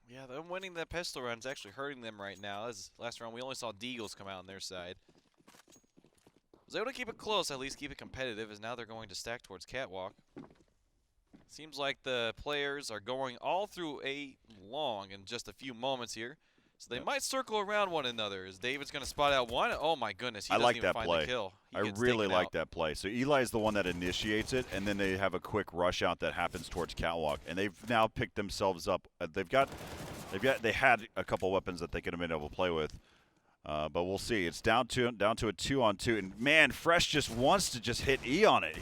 Yeah, them winning that pistol round is actually hurting them right now. As last round, we only saw Deagles come out on their side. Was able to keep it close, at least keep it competitive, as now they're going to stack towards Catwalk. Seems like the players are going all through A long in just a few moments here. So they might circle around one another. Is David's going to spot out one? Oh, my goodness. He doesn't even find the kill. I really like that play. So Eli is the one that initiates it, and then they have a quick rush out that happens towards Catwalk. And they've now picked themselves up. They had a couple weapons that they could have been able to play with. But we'll see. It's down to a 2-on-2. And, man, Fresh just wants to just hit E on it.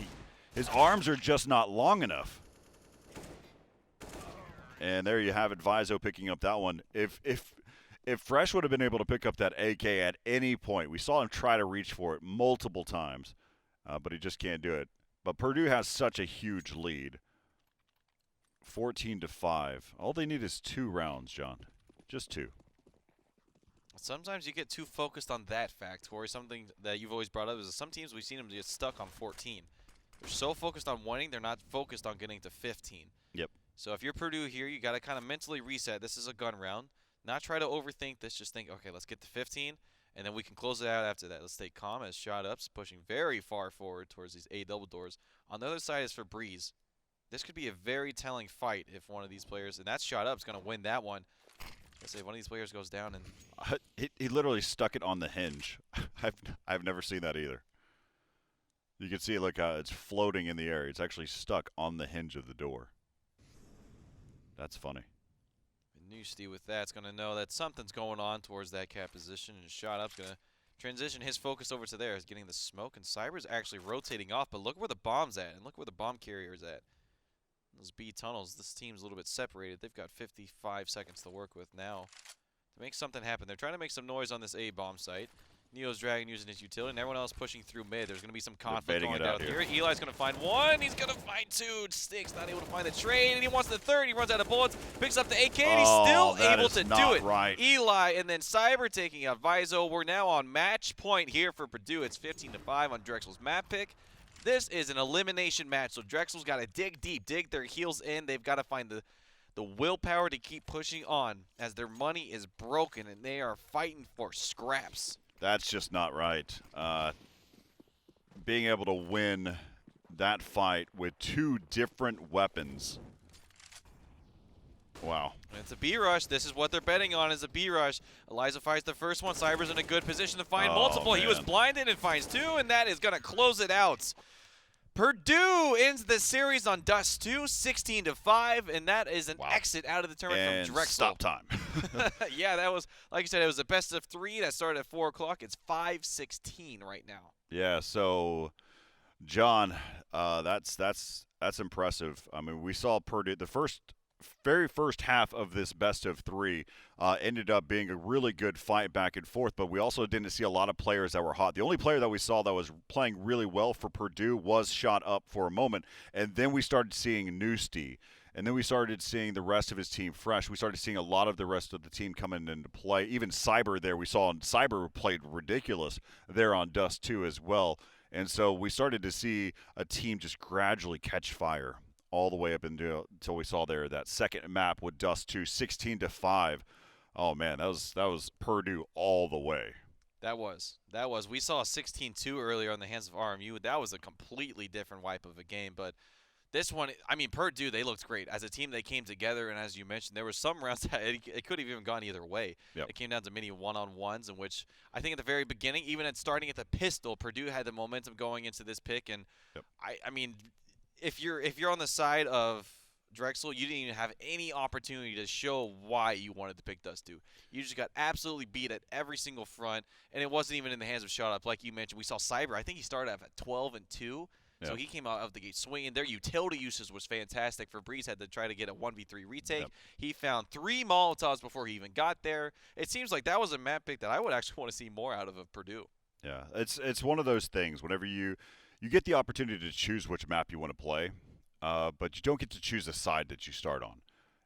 His arms are just not long enough. And there you have it, Vizo picking up that one. If Fresh would have been able to pick up that AK at any point, we saw him try to reach for it multiple times, but he just can't do it. But Purdue has such a huge lead, 14-5. All they need is 2 rounds, John, just 2. Sometimes you get too focused on that fact, Corey. Something that you've always brought up is that some teams we've seen them get stuck on 14. They're so focused on winning, they're not focused on getting to 15. Yep. So if you're Purdue here, you got to kind of mentally reset. This is a gun round. Not try to overthink this. Just think, okay, let's get to 15, and then we can close it out after that. Let's stay calm as Shot Up's pushing very far forward towards these A double doors. On the other side is for Breeze. This could be a very telling fight if one of these players, and that's Shot Up's going to win that one. Let's say one of these players goes down and he literally stuck it on the hinge. I've never seen that either. You can see it like it's floating in the air. It's actually stuck on the hinge of the door. That's funny. Newsty with that's going to know that something's going on towards that cap position, and Shot Up's going to transition his focus over to there. Is getting the smoke, and Cyber's actually rotating off, but look where the bomb's at, and look where the bomb carrier's at. Those B tunnels, this team's a little bit separated. They've got 55 seconds to work with now to make something happen. They're trying to make some noise on this A bomb site. Neo's dragging using his utility, and everyone else pushing through mid. There's going to be some conflict going down here. Eli's going to find one. He's going to find 2. Sticks not able to find the trade, and he wants the 3rd. He runs out of bullets, picks up the AK, and he's still able to do it. Right. Eli and then Cyber taking out Vizo. We're now on match point here for Purdue. It's 15-5 on Drexel's map pick. This is an elimination match, so Drexel's got to dig deep, dig their heels in. They've got to find the willpower to keep pushing on as their money is broken, and they are fighting for scraps. That's just not right. Being able to win that fight with 2 different weapons. Wow. It's a B rush. This is what they're betting on is a B rush. Eliza finds the first one. Cyber's in a good position to find multiple. Man. He was blinded and finds 2, and that is going to close it out. Purdue ends the series on Dust 2, 16-5, and that is an exit out of the tournament from Drexel. Stop time. Yeah, that was, like you said, it was a best of 3 that started at 4 o'clock. It's 5:16 right now. Yeah, so, John, that's impressive. I mean, we saw Purdue, the very first half of this best of 3 ended up being a really good fight back and forth, but we also didn't see a lot of players that were hot. The only player that we saw that was playing really well for Purdue was Shot Up for a moment, and then we started seeing Newsty, and then we started seeing the rest of his team Fresh. We started seeing a lot of the rest of the team coming into play. Even Cyber there, we saw Cyber played ridiculous there on Dust 2 as well, and so we started to see a team just gradually catch fire all the way up until we saw there that second map with Dust 2, 16-5. Oh man, that was Purdue all the way. That was. We saw a 16-2 earlier on the hands of RMU. That was a completely different wipe of a game. But this one, I mean, Purdue, they looked great. As a team, they came together, and as you mentioned, there were some rounds that it could have even gone either way. Yep. It came down to many one-on-ones in which I think at the very beginning, even at starting at the pistol, Purdue had the momentum going into this pick. And yep. I mean, if you're on the side of Drexel, you didn't even have any opportunity to show why you wanted to pick Dust 2. You just got absolutely beat at every single front, and it wasn't even in the hands of Shot Up. Like you mentioned, we saw Cyber. I think he started off at 12-2, so he came out of the gate swinging. Their utility usage was fantastic. For Breeze had to try to get a 1v3 retake. Yep. He found 3 Molotovs before he even got there. It seems like that was a map pick that I would actually want to see more out of Purdue. Yeah, it's one of those things. Whenever you you get the opportunity to choose which map you want to play, but you don't get to choose a side that you start on.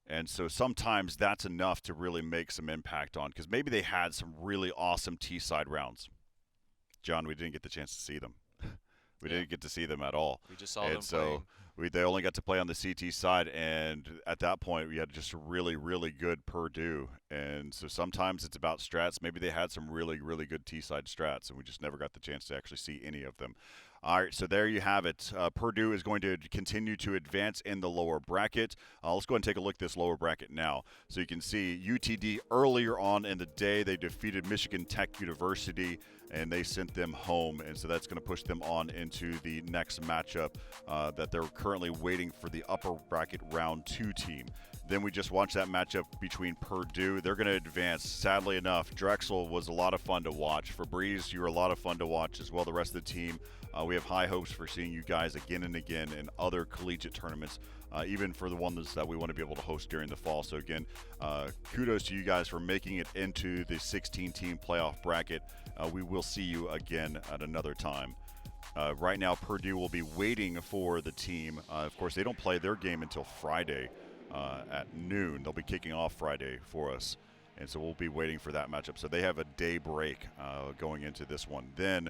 And so sometimes that's enough to really make some impact on, because maybe they had some really awesome T-side rounds. John, we didn't get the chance to see them. We didn't get to see them at all. We just saw them playing. They only got to play on the CT side, and at that point, we had just a really, really good Purdue. And so sometimes it's about strats. Maybe they had some really, really good T-side strats, and we just never got the chance to actually see any of them. All right, so there you have it. Purdue is going to continue to advance in the lower bracket. Let's go ahead and take a look at this lower bracket now. So you can see UTD earlier on in the day, they defeated Michigan Tech University, and they sent them home. And so that's going to push them on into the next matchup that they're currently waiting for the upper bracket round 2 team. Then we just watched that matchup between Purdue. They're going to advance. Sadly enough, Drexel was a lot of fun to watch. Febreze, you were a lot of fun to watch as well. The rest of the team, we have high hopes for seeing you guys again and again in other collegiate tournaments, even for the ones that we want to be able to host during the fall. So again, kudos to you guys for making it into the 16-team playoff bracket. We will see you again at another time. Right now, Purdue will be waiting for the team. Of course, they don't play their game until Friday at noon. They'll be kicking off Friday for us, and so we'll be waiting for that matchup. So they have a day break going into this one. Then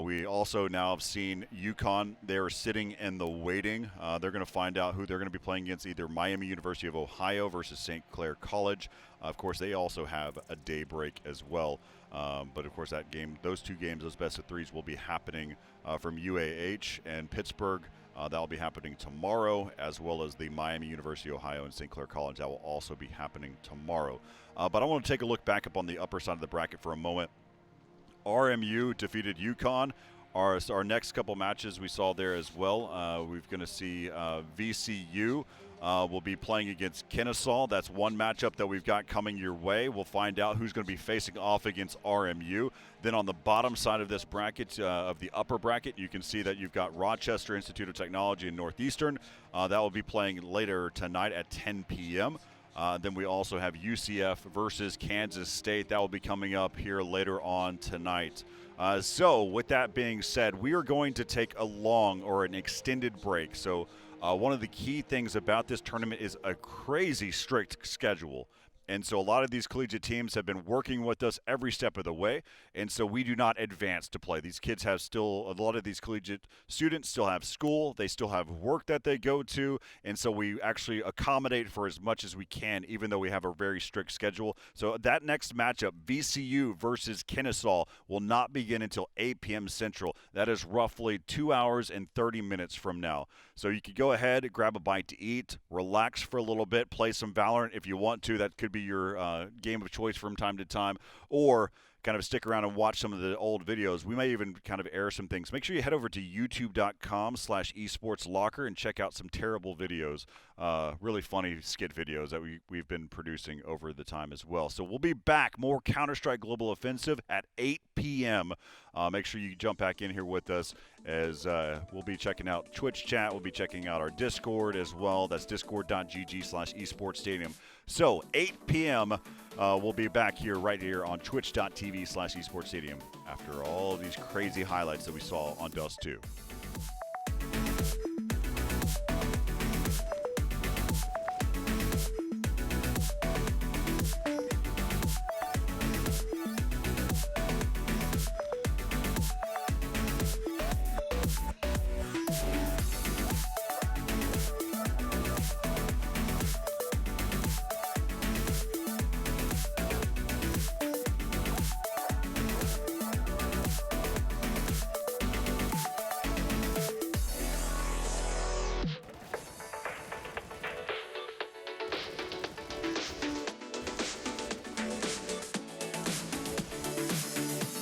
we also now have seen UConn. They are sitting in the waiting. They're going to find out who they're going to be playing against, either Miami University of Ohio versus St. Clair College. Of course, they also have a day break as well. But of course, that game, those two games, those best of threes will be happening from UAH and Pittsburgh. That will be happening tomorrow, as well as the Miami University of Ohio and St. Clair College. That will also be happening tomorrow. But I want to take a look back up on the upper side of the bracket for a moment. RMU defeated UConn. Our next couple matches we saw there as well. We're going to see VCU will be playing against Kennesaw. That's one matchup that we've got coming your way. We'll find out who's going to be facing off against RMU. Then on the bottom side of this bracket, of the upper bracket, you can see that you've got Rochester Institute of Technology and Northeastern. That will be playing later tonight at 10 p.m. Then we also have UCF versus Kansas State. That will be coming up here later on tonight. So with that being said, we are going to take a long or an extended break. So one of the key things about this tournament is a crazy strict schedule. And so a lot of these collegiate teams have been working with us every step of the way, and so we do not advance to play. These kids have still, a lot of these collegiate students still have school, they still have work that they go to, and so we actually accommodate for as much as we can, even though we have a very strict schedule. So that next matchup, VCU versus Kennesaw, will not begin until 8 p.m. Central. That is roughly 2 hours and 30 minutes from now. So you could go ahead, grab a bite to eat, relax for a little bit, play some Valorant if you want to. That could be your game of choice from time to time, or kind of stick around and watch some of the old videos. We may even kind of air some things. Make sure you head over to youtube.com/esportslocker and check out some terrible videos, really funny skit videos that we've been producing over the time as well. So we'll be back, more Counter-Strike Global Offensive at 8 p.m. Make sure you jump back in here with us, as we'll be checking out Twitch chat. We'll be checking out our Discord as well. That's discord.gg/esportsstadium. So 8 p.m. We'll be back here right here on twitch.tv/esportsstadium after all these crazy highlights that we saw on Dust 2.